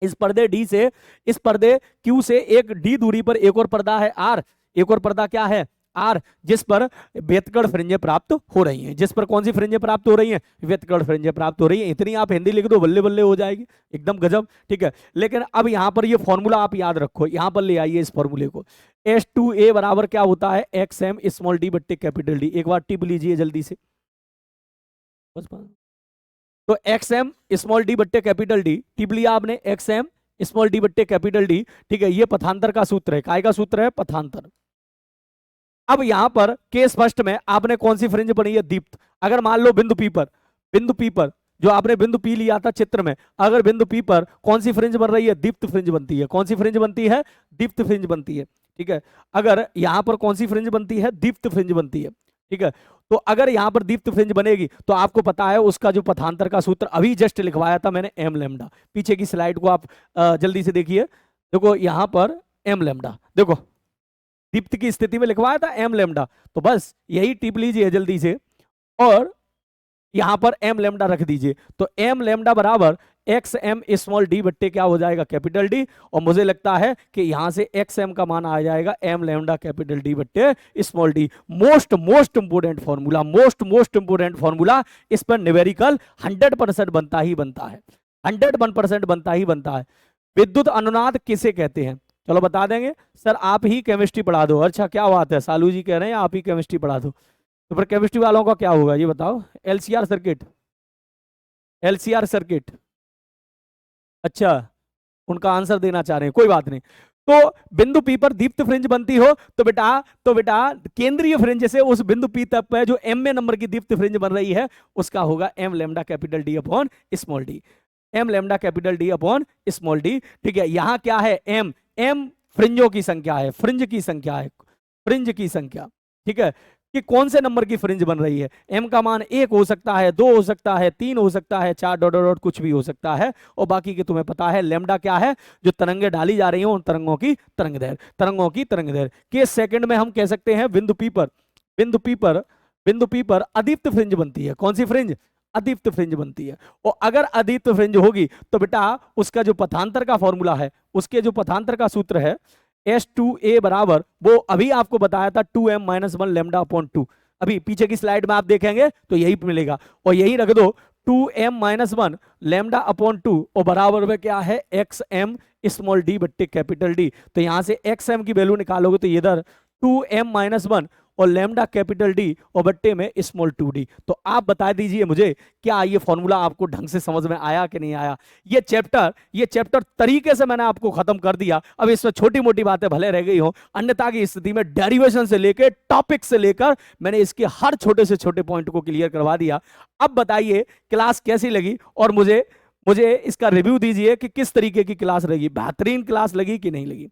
इस पर्दे डी से, इस पर्दे क्यू से एक डी दूरी पर एक और पर्दा है आर, एक और पर्दा क्या है? आर, जिस पर व्यतकर्ण फ्रिंजें प्राप्त हो रही हैं। जिस पर कौन सी फ्रिंजें प्राप्त हो रही हैं? व्यतकर्ण फ्रिंजें प्राप्त हो रही हैं। इतनी आप हिंदी लिख दो, बल्ले बल्ले हो जाएगी, एकदम गजब। ठीक है, लेकिन अब यहां पर ये फॉर्मूला आप याद रखो, यहां पर ले आइए इस फॉर्मूले को। H2A बराबर क्या होता है? XM स्मॉल डी बट्टे कैपिटल डी। एक बार टिप लीजिए जल्दी से। तो XM स्मॉल डी बट्टे कैपिटल डी, टिप लिया आपने, XM स्मॉल डी बट्टे कैपिटल डी। ठीक है, ये पथांतर का सूत्र है। काय का सूत्र है? पथांतर। अब यहां पर केस फर्स्ट में आपने कौन सी फ्रिंज बनी है? दीप्त। अगर मान लो बिंदु पी पर जो आपने बिंदु पी लिया था चित्र में, अगर बिंदु पी पर कौन सी फ्रिंज बन रही है? दीप्त फ्रिंज बनती है। कौन सी फ्रिंज बनती है? दीप्त फ्रिंज बनती है। ठीक है, अगर यहां पर कौन सी फ्रिंज बनती है? दीप्त फ्रिंज बनती है। ठीक है, तो अगर यहां पर दीप्त फ्रिंज बनेगी तो आपको पता है उसका जो पथांतर का सूत्र अभी जस्ट लिखवाया था मैंने, एम लैम्डा। पीछे की स्लाइड को आप जल्दी से देखिए, देखो यहां पर एम लेमडा, देखो दीप्त की स्थिति में लिखवाया था एम लेमडा, तो बस यही टिप लीजिए जल्दी से और यहां पर एम लेमडा रख दीजिए। तो एम लेमडा बराबर एक्स एम स्मॉल डी बट्टे क्या हो जाएगा, कैपिटल डी। और मुझे लगता है कि यहां से एक्स एम का मान आ जाएगा एम लेमडा कैपिटल डी बट्टे small D. Most most important formula, most important formula. इस पर न्यूमेरिकल 100% बनता ही बनता है, 101% बनता ही बनता है। विद्युत अनुनाद किसे कहते हैं, चलो बता देंगे सर, आप ही केमिस्ट्री पढ़ा दो। अच्छा क्या बात है, सालू जी कह रहे हैं आप ही केमिस्ट्री पढ़ा दो, तो फिर केमिस्ट्री वालों का क्या होगा ये बताओ। एलसीआर सर्किट, एलसीआर सर्किट, अच्छा उनका आंसर देना चाह रहे हैं, कोई बात नहीं। तो बिंदु पी पर दीप्त फ्रिंज बनती हो तो बेटा केंद्रीय फ्रिंज से उस बिंदु पी तक पे जो एम में नंबर की दीप्त फ्रिंज बन रही है उसका होगा M lambda capital D upon small D, M lambda capital D upon small D. ठीक है, यहां क्या है, एम, एम फ्रिंजों की संख्या है, फ्रिंज की संख्या है, फ्रिंज की संख्या। ठीक है, कि कौन से नंबर की फ्रिंज बन रही है। एम का मान 1 हो सकता है, 2 हो सकता है, 3 हो सकता है, 4 डॉट डॉट कुछ भी हो सकता है। और बाकी के तुम्हें पता है लेमडा क्या है, जो तरंगे डाली जा रही हो उन तरंगों की तरंग दैर्घ्य, तरंगों की तरंग दैर्घ्य के सेकंड में हम कह सकते हैं बिंदु पी पर, बिंदु पी पर अदीप्त फ्रिंज बनती है। कौन सी फ्रिंज, अदीप्त फ्रिंज बनती है। और अगर अदीप्त फ्रिंज होगी तो बेटा उसका जो पथांतर का फॉर्मूला है, उसके जो पथांतर का सूत्र है S2A बराबर, वो अभी आपको बताया था 2m - 1 लेमडा अपॉन 2। अभी पीछे की स्लाइड में आप देखेंगे तो यही मिलेगा, और यही रख दो 2m - 1 लेमडा अपॉन 2 और बराबर में क्या है XM स्मॉल डी बट्टे कैपिटल डी। तो यहां से XM की वैल्यू निकालोगे तो इधर 2m - 1 और लेमडा कैपिटल डी और बट्टे में स्मॉल 2d। तो आप बता दीजिए मुझे क्या ये फॉर्मूला आपको ढंग से समझ में आया कि नहीं आया। ये चैप्टर तरीके से मैंने आपको खत्म कर दिया। अब इसमें छोटी मोटी बातें भले रह गई हो, अन्यथा की स्थिति में डेरिवेशन से लेकर टॉपिक से लेकर मैंने इसके हर छोटे से छोटे पॉइंट को क्लियर करवा दिया। अब बताइए क्लास कैसी लगी और मुझे इसका रिव्यू दीजिए कि किस तरीके की क्लास लगी, बेहतरीन क्लास लगी कि नहीं लगी।